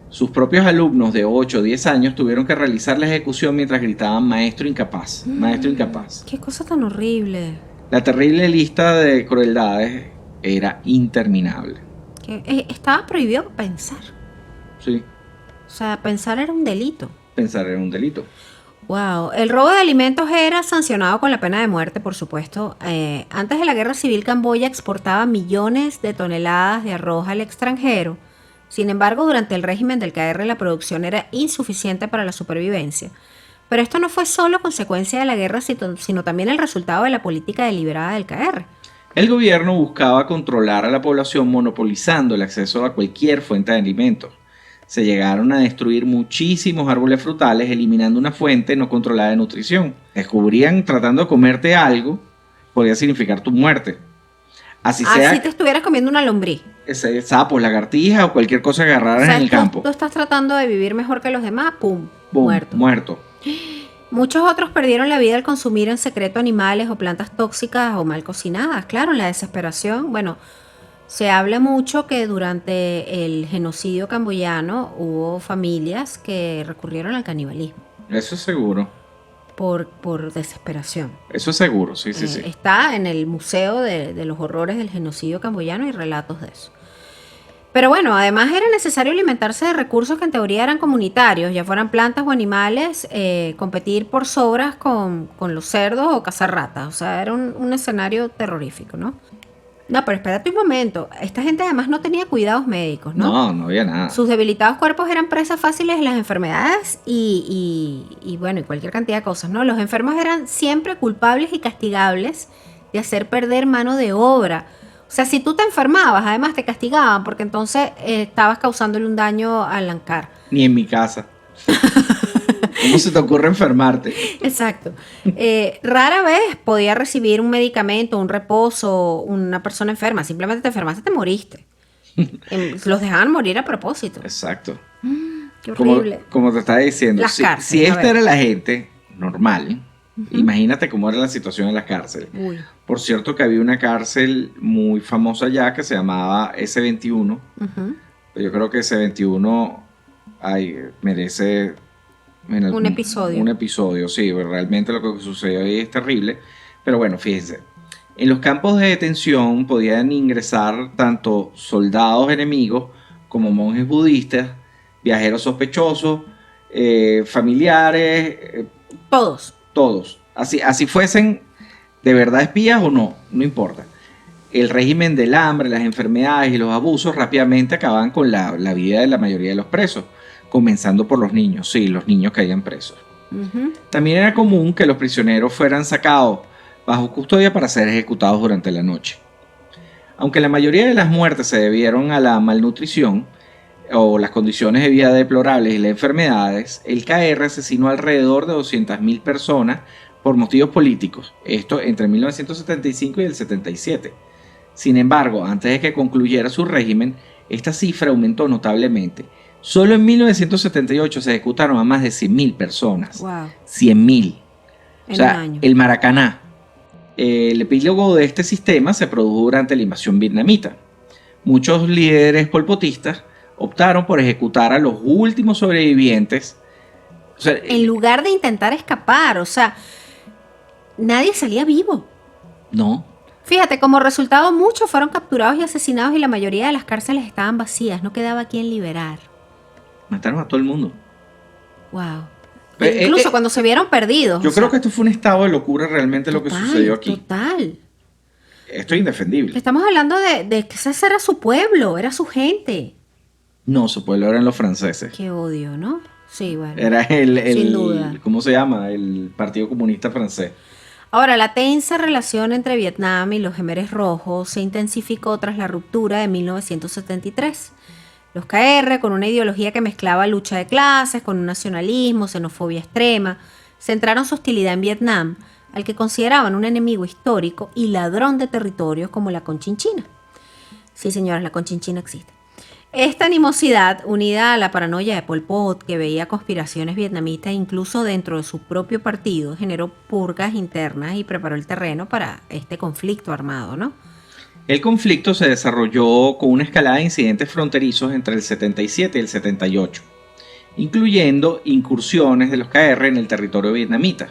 Sus propios alumnos de 8 o 10 años tuvieron que realizar la ejecución mientras gritaban maestro incapaz, maestro incapaz. Qué cosa tan horrible. La terrible lista de crueldades era interminable. Estaba prohibido pensar. Sí, O sea, pensar era un delito. pensar era un delito. Wow. El robo de alimentos era sancionado con la pena de muerte, por supuesto. Antes de la guerra civil, Camboya exportaba millones de toneladas de arroz al extranjero. Sin embargo, durante el régimen del KR la producción era insuficiente para la supervivencia. Pero esto no fue solo consecuencia de la guerra, sino también el resultado de la política deliberada del KR. El gobierno buscaba controlar a la población monopolizando el acceso a cualquier fuente de alimentos. Se llegaron a destruir muchísimos árboles frutales, eliminando una fuente no controlada de nutrición. Descubrían tratando de comerte algo, podía significar tu muerte. Así sea, Así te estuvieras comiendo una lombriz. sapos, lagartijas o cualquier cosa que agarraras O sea, en el campo. Tú estás tratando de vivir mejor que los demás, ¡pum! Boom, Muerto. Muchos otros perdieron la vida al consumir en secreto animales o plantas tóxicas o mal cocinadas. Claro, en la desesperación, bueno, se habla mucho que durante el genocidio camboyano hubo familias que recurrieron al canibalismo Eso es seguro. por desesperación. Eso es seguro, sí. Está en el Museo de los Horrores del Genocidio Camboyano y relatos de eso. Pero bueno, además era necesario alimentarse de recursos que en teoría eran comunitarios, ya fueran plantas o animales, competir por sobras con los cerdos o cazar ratas. O sea, era un escenario terrorífico, ¿no? No, pero espérate un momento. Esta gente además no tenía cuidados médicos, ¿no? No había nada. Sus debilitados cuerpos eran presas fáciles de las enfermedades y bueno, y cualquier cantidad de cosas, ¿no? Los enfermos eran siempre culpables y castigables de hacer perder mano de obra. O sea, si tú te enfermabas, además te castigaban porque entonces estabas causándole un daño al ANCAR. Ni en mi casa. ¿Cómo se te ocurre enfermarte? Exacto. Rara vez podía recibir un medicamento, un reposo, una persona enferma. Simplemente te enfermaste, te moriste. Los dejaban morir a propósito. Exacto. Qué horrible. Como te estaba diciendo, Las si cárceles, a esta ver. era la gente normal, imagínate cómo era la situación en las cárceles. Uy. Por cierto que había una cárcel muy famosa allá que se llamaba S21. Ujú. Yo creo que S21 merece Un episodio. Un episodio, sí, realmente lo que sucedió ahí es terrible. Pero bueno, fíjense. En los campos de detención podían ingresar tanto soldados enemigos como monjes budistas, viajeros sospechosos, familiares, Todos. Así fuesen de verdad espías o no, no importa. El régimen del hambre, las enfermedades y los abusos rápidamente acababan con la vida de la mayoría de los presos, comenzando por los niños, sí, los niños caían presos. Ujú. También era común que los prisioneros fueran sacados bajo custodia para ser ejecutados durante la noche. Aunque la mayoría de las muertes se debieron a la malnutrición o las condiciones de vida deplorables y las enfermedades, el KR asesinó alrededor de 200.000 personas por motivos políticos, esto entre 1975 y el 77. Sin embargo, antes de que concluyera su régimen, esta cifra aumentó notablemente. Solo en 1978 se ejecutaron a más de 100.000 personas. Wow. 100.000. En O sea, un año. el Maracaná. El epílogo de este sistema se produjo durante la invasión vietnamita. Muchos líderes polpotistas optaron por ejecutar a los últimos sobrevivientes. O sea, En lugar de intentar escapar, o sea, nadie salía vivo. no. Fíjate, como resultado muchos fueron capturados y asesinados y la mayoría de las cárceles estaban vacías, no quedaba quien liberar. Mataron a todo el mundo. Wow. Eh, Incluso eh, cuando se vieron perdidos. Yo o creo sea, que esto fue un estado de locura realmente lo que total, sucedió aquí. Total. Esto es indefendible. Estamos hablando de que ese era su pueblo, era su gente. No, su pueblo eran los franceses. Qué odio, ¿no? Sí, bueno. Era Sin duda. ¿cómo se llama? El Partido Comunista Francés. Ahora, la tensa relación entre Vietnam y los Jemeres Rojos se intensificó tras la ruptura de 1973. Los KR, con una ideología que mezclaba lucha de clases con un nacionalismo, xenofobia extrema, centraron su hostilidad en Vietnam, al que consideraban un enemigo histórico y ladrón de territorios como la Conchinchina. Sí, señoras, la Conchinchina existe. Esta animosidad, unida a la paranoia de Pol Pot, que veía conspiraciones vietnamitas incluso dentro de su propio partido, generó purgas internas y preparó el terreno para este conflicto armado, ¿no? El conflicto se desarrolló con una escalada de incidentes fronterizos entre el 77 y el 78, incluyendo incursiones de los KR en el territorio vietnamita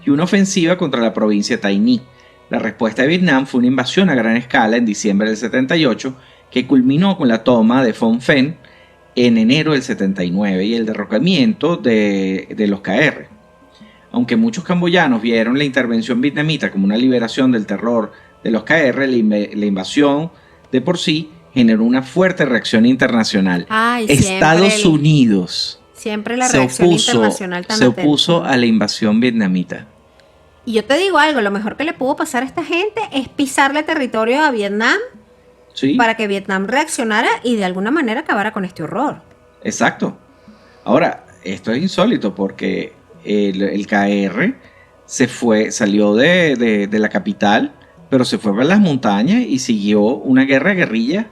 y una ofensiva contra la provincia de Tay Nhi. La respuesta de Vietnam fue una invasión a gran escala en diciembre del 78, que culminó con la toma de Phnom Penh en enero del 79 y el derrocamiento de los KR. Aunque muchos camboyanos vieron la intervención vietnamita como una liberación del terror de los KR, la invasión de por sí generó una fuerte reacción internacional. Ay, Estados Unidos siempre la reacción internacional tan se atenta. opuso a la invasión vietnamita. Y yo te digo algo, lo mejor que le pudo pasar a esta gente es pisarle territorio a Vietnam ¿Sí? para que Vietnam reaccionara y de alguna manera acabara con este horror. Exacto. Ahora, esto es insólito porque el KR salió de la capital, pero se fue para las montañas y siguió una guerrilla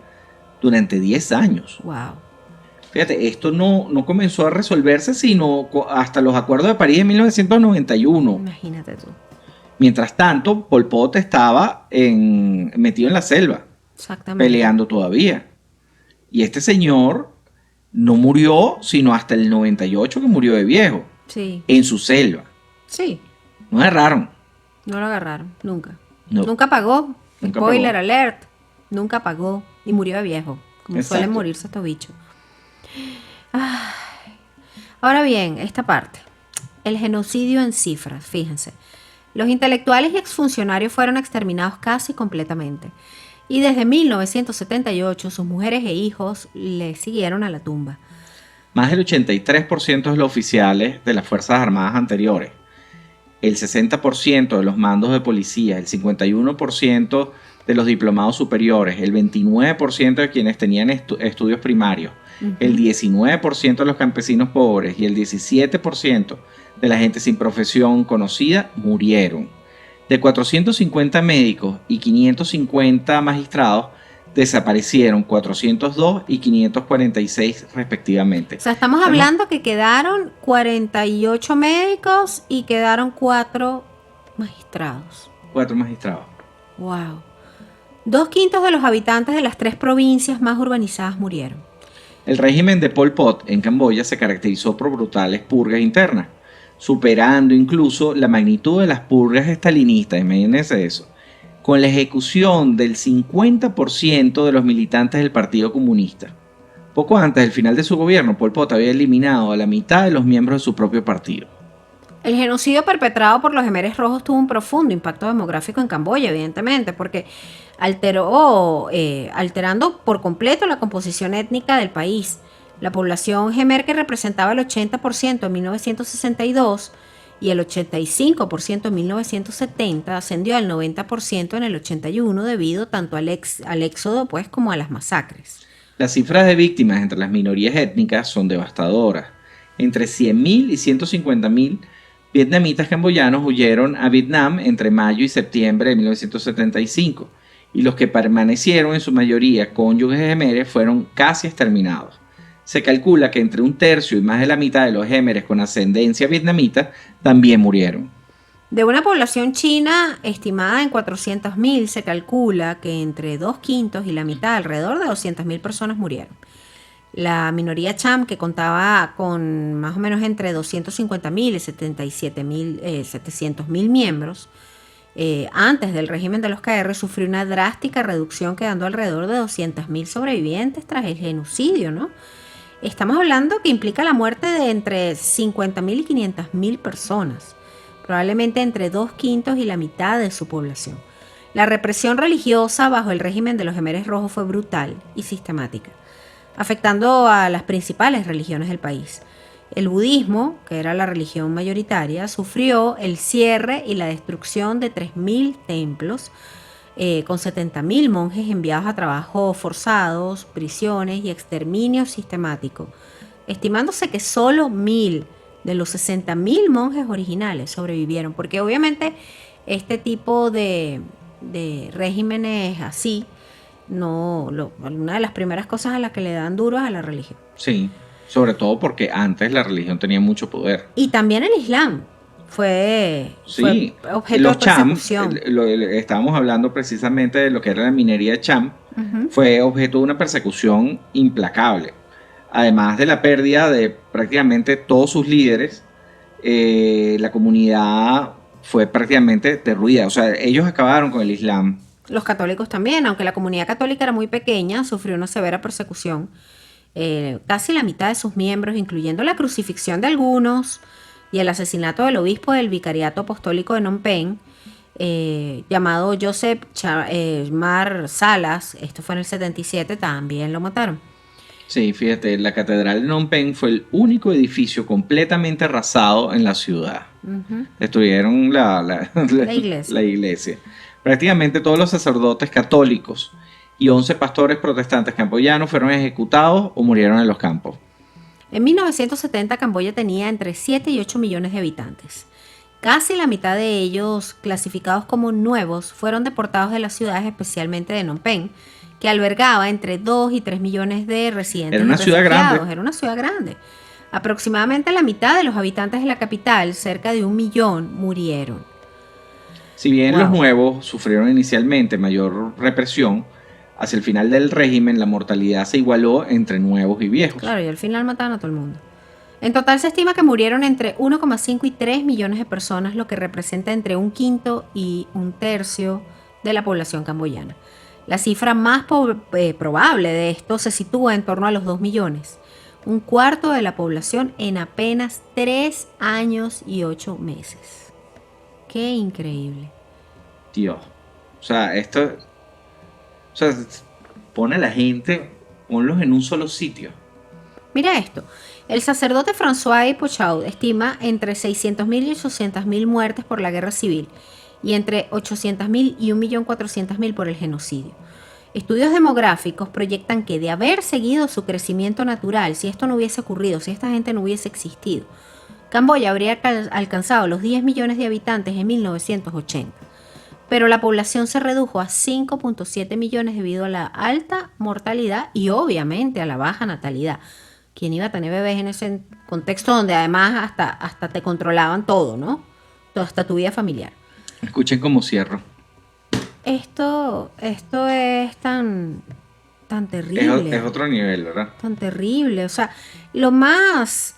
durante 10 años. Wow. Fíjate, esto no comenzó a resolverse sino hasta los acuerdos de París de 1991. Imagínate tú. Mientras tanto, Pol Pot estaba metido en la selva, Exactamente. peleando todavía. Y este señor no murió sino hasta el 98, que murió de viejo, Sí. en su selva. Sí. No agarraron. No lo agarraron. Nunca. No. Nunca pagó. Nunca Spoiler pagó. alert. Nunca pagó. Y murió de viejo. Como Exacto. suelen morirse estos bichos. Ay. Ahora bien, esta parte. El genocidio en cifras. Fíjense. Los intelectuales y exfuncionarios fueron exterminados casi completamente. Y desde 1978 sus mujeres e hijos le siguieron a la tumba. Más del 83% de los oficiales de las Fuerzas Armadas anteriores, el 60% de los mandos de policía, el 51% de los diplomados superiores, el 29% de quienes tenían estudios primarios, el 19% de los campesinos pobres y el 17% de la gente sin profesión conocida murieron. De 450 médicos y 550 magistrados, desaparecieron 402 y 546 respectivamente. O sea, estamos hablando que quedaron 48 médicos y quedaron 4 magistrados. 4 magistrados. Wow. 2/5 de los habitantes de las 3 provincias más urbanizadas murieron. El régimen de Pol Pot en Camboya se caracterizó por brutales purgas internas, superando incluso la magnitud de las purgas estalinistas, imagínense eso, con la ejecución del 50% de los militantes del Partido Comunista. Poco antes del final de su gobierno, Pol Pot había eliminado a la mitad de los miembros de su propio partido. El genocidio perpetrado por los Jemeres Rojos tuvo un profundo impacto demográfico en Camboya, evidentemente, porque alterando por completo la composición étnica del país. La población jemer, que representaba el 80% en 1962 y el 85% en 1970, ascendió al 90% en el 81 debido tanto al éxodo pues, como a las masacres. Las cifras de víctimas entre las minorías étnicas son devastadoras. Entre 100.000 y 150.000 vietnamitas camboyanos huyeron a Vietnam entre mayo y septiembre de 1975, y los que permanecieron, en su mayoría cónyuges jemeres, fueron casi exterminados. Se calcula que entre 1/3 y más de la mitad de los jemeres con ascendencia vietnamita también murieron. De una población china estimada en 400.000, se calcula que entre 2/5 y la mitad, alrededor de 200.000 personas murieron. La minoría Cham, que contaba con más o menos entre 250.000 y 700.000 miembros, antes del régimen de los KR, sufrió una drástica reducción, quedando alrededor de 200.000 sobrevivientes tras el genocidio, ¿no? Estamos hablando que implica la muerte de entre 50.000 y 500.000 personas, probablemente entre 2/5 y la mitad de su población. La represión religiosa bajo el régimen de los Jemeres Rojos fue brutal y sistemática, afectando a las principales religiones del país. El budismo, que era la religión mayoritaria, sufrió el cierre y la destrucción de 3.000 templos, con 70.000 monjes enviados a trabajos forzados, prisiones y exterminio sistemático, estimándose que solo 1.000 de los 60.000 monjes originales sobrevivieron, porque obviamente este tipo de regímenes así, una de las primeras cosas a las que le dan duro es a la religión. Sí, sobre todo porque antes la religión tenía mucho poder. Y también el Islam fue objeto los de persecución. Estábamos hablando precisamente de lo que era la minería Cham. Fue objeto de una persecución implacable. Además de la pérdida de prácticamente todos sus líderes, la comunidad fue prácticamente derruida. O sea, ellos acabaron con el Islam. Los católicos también, aunque la comunidad católica era muy pequeña, sufrió una severa persecución. Casi la mitad de sus miembros, incluyendo la crucifixión de algunos y el asesinato del obispo del vicariato apostólico de Phnom Penh, llamado Joseph Mar Salas, esto fue en el 77, también lo mataron. Sí, fíjate, la catedral de Phnom Penh fue el único edificio completamente arrasado en la ciudad. Destruyeron la iglesia. Prácticamente todos los sacerdotes católicos y 11 pastores protestantes camboyanos fueron ejecutados o murieron en los campos. En 1970, Camboya tenía entre 7 y 8 millones de habitantes. Casi la mitad de ellos, clasificados como nuevos, fueron deportados de las ciudades, especialmente de Phnom Penh, que albergaba entre 2 y 3 millones de residentes. Era una ciudad grande. Era una ciudad grande. Aproximadamente la mitad de los habitantes de la capital, cerca de 1 millón, murieron. Si bien los nuevos sufrieron inicialmente mayor represión, hacia el final del régimen la mortalidad se igualó entre nuevos y viejos. Claro, y al final mataron a todo el mundo. En total se estima que murieron entre 1,5 y 3 millones de personas, lo que representa entre 1/5 y 1/3 de la población camboyana. La cifra más probable de esto se sitúa en torno a los 2 millones, 1/4 de la población en apenas 3 años y 8 meses. ¡Qué increíble! Dios. O sea, pone a la gente, ponlos en un solo sitio. Mira esto. El sacerdote François Pochaud estima entre 600.000 y 800.000 muertes por la guerra civil y entre 800.000 y 1.400.000 por el genocidio. Estudios demográficos proyectan que de haber seguido su crecimiento natural, si esto no hubiese ocurrido, si esta gente no hubiese existido, Camboya habría alcanzado los 10 millones de habitantes en 1980. Pero la población se redujo a 5.7 millones debido a la alta mortalidad y obviamente a la baja natalidad. ¿Quién iba a tener bebés en ese contexto donde además hasta te controlaban todo, ¿no? Hasta tu vida familiar. Escuchen cómo cierro. Esto es tan terrible. Es otro nivel, ¿verdad? Tan terrible. O sea, lo más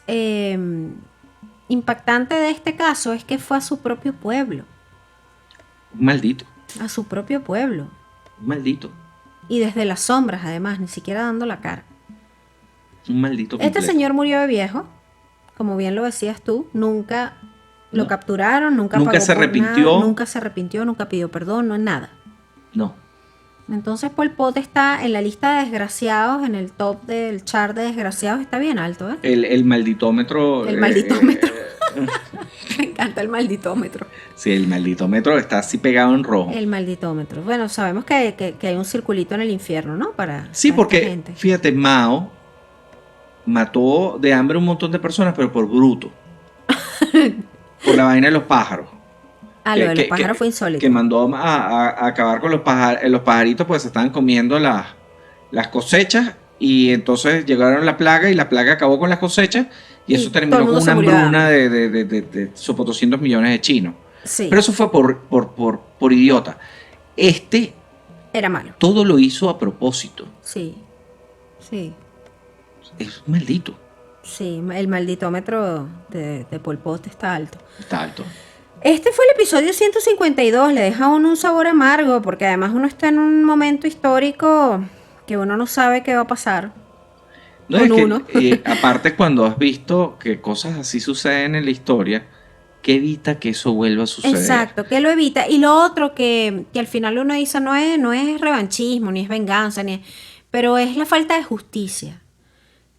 impactante de este caso es que fue a su propio pueblo. Un maldito. A su propio pueblo. Un maldito. Y desde las sombras, además, ni siquiera dando la cara. Un maldito completo. Este señor murió de viejo, como bien lo decías tú. Nunca lo capturaron, nunca pagó se por arrepintió. nada, nunca se arrepintió, nunca pidió perdón, no es nada. No. Entonces Pol Pot está en la lista de desgraciados, en el top del chart de desgraciados, está bien alto, ¿eh? El malditómetro. El malditómetro. Me encanta el malditómetro. Sí, el malditómetro está así pegado en rojo. El malditómetro. Bueno, sabemos que hay un circulito en el infierno, ¿no? Sí, para porque, esta gente. fíjate, Mao mató de hambre un montón de personas, pero por bruto. Por la vaina de los pájaros. Ah, lo de los pájaros fue insólito. Que mandó a acabar con los pajaritos, pues se estaban comiendo las cosechas, y entonces llegaron la plaga y la plaga acabó con las cosechas, y eso terminó con una hambruna de 200 millones de chinos. Sí. Pero eso fue por idiota. Era malo. Todo lo hizo a propósito. Sí. Es un maldito. Sí, el malditómetro de Pol Pot está alto. Está alto. Este fue el episodio 152, le deja a uno un sabor amargo, porque además uno está en un momento histórico que uno no sabe qué va a pasar con uno. Aparte, cuando has visto que cosas así suceden en la historia, ¿qué evita que eso vuelva a suceder? Exacto, que lo evita. Y lo otro que al final uno dice no es revanchismo, ni es venganza, pero es la falta de justicia.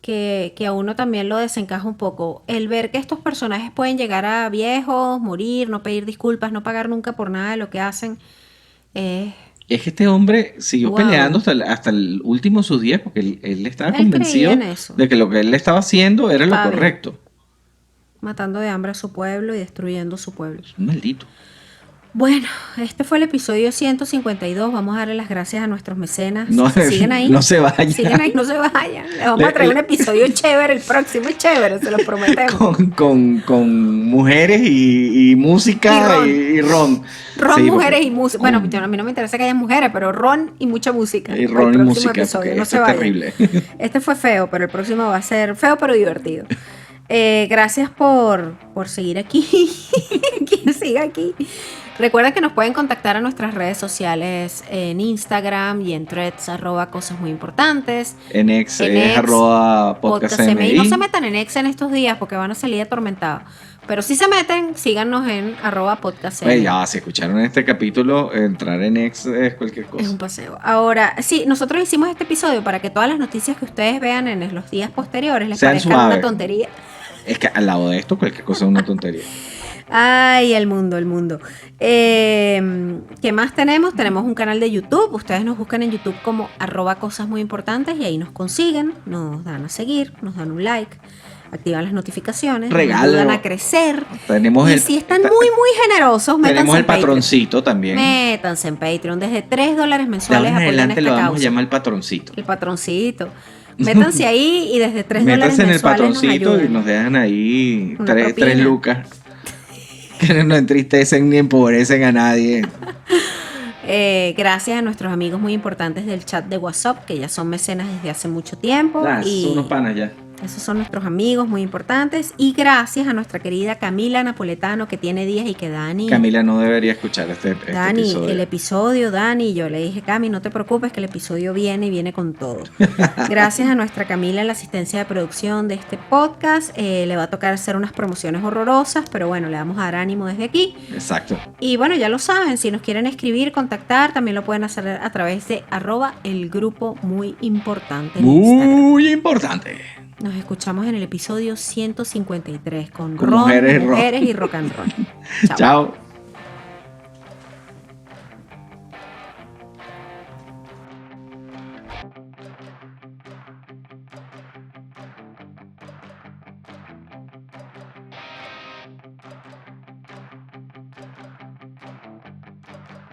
Que a uno también lo desencaja un poco. El ver que estos personajes pueden llegar a viejos, morir, no pedir disculpas, no pagar nunca por nada de lo que hacen. Es que este hombre siguió peleando hasta el último de sus días, porque él estaba convencido de que lo que él estaba haciendo era lo correcto. Matando de hambre a su pueblo y destruyendo su pueblo. Es un maldito. Bueno, este fue el episodio 152. Vamos a darle las gracias a nuestros mecenas. No, siguen ahí. No se vayan. Siguen ahí, no se vayan. Les vamos a traer un episodio chévere, el próximo es chévere, se los prometemos. Con mujeres y música y ron. Ron, sí, mujeres y música. Bueno, a mí no me interesa que haya mujeres, pero ron y mucha música. Y ron y música, episodio. No se vayan. Es terrible. Este fue feo, pero el próximo va a ser feo pero divertido. Gracias por seguir aquí. Quien siga aquí. Recuerda que nos pueden contactar a nuestras redes sociales en Instagram y en Threads @cosas muy importantes. En X es @podcastmi. No se metan en X en estos días porque van a salir atormentados. Pero si se meten, síganos en @podcastmi. Ya, si escucharon este capítulo, entrar en X es cualquier cosa. Es un paseo. Ahora, sí, nosotros hicimos este episodio para que todas las noticias que ustedes vean en los días posteriores les parezcan una tontería. Es que al lado de esto cualquier cosa es una tontería. Ay, el mundo. ¿Qué más tenemos? Tenemos un canal de YouTube. Ustedes nos buscan en YouTube como @cosas muy importantes y ahí nos consiguen, nos dan a seguir, nos dan un like, activan las notificaciones, nos ayudan a crecer. Si están muy generosos, métanse tenemos el en Patreon. patroncito también. Métanse en Patreon. Desde $3 mensuales apoyan adelante esta lo vamos causa. a llamar el patroncito. El patroncito. Métanse ahí y desde $3 Métanse en el mensuales patroncito y nos dejan ahí 3 lucas. Que no entristecen ni empobrecen a nadie. Gracias a nuestros amigos muy importantes del chat de WhatsApp, que ya son mecenas desde hace mucho tiempo. Son unos panas ya. Esos son nuestros amigos muy importantes. Y gracias a nuestra querida Camila Napoletano, que tiene días y que Dani... Camila no debería escuchar este episodio. El episodio, Dani, yo le dije, Cami, no te preocupes que el episodio viene y viene con todo. Gracias a nuestra Camila en la asistencia de producción de este podcast. Le va a tocar hacer unas promociones horrorosas, pero bueno, le vamos a dar ánimo desde aquí. Exacto. Y bueno, ya lo saben, si nos quieren escribir, contactar, también lo pueden hacer a través de @el grupo muy importante en Instagram. Muy importante. Nos escuchamos en el episodio 153 con Mujeres y rock and roll. Chao.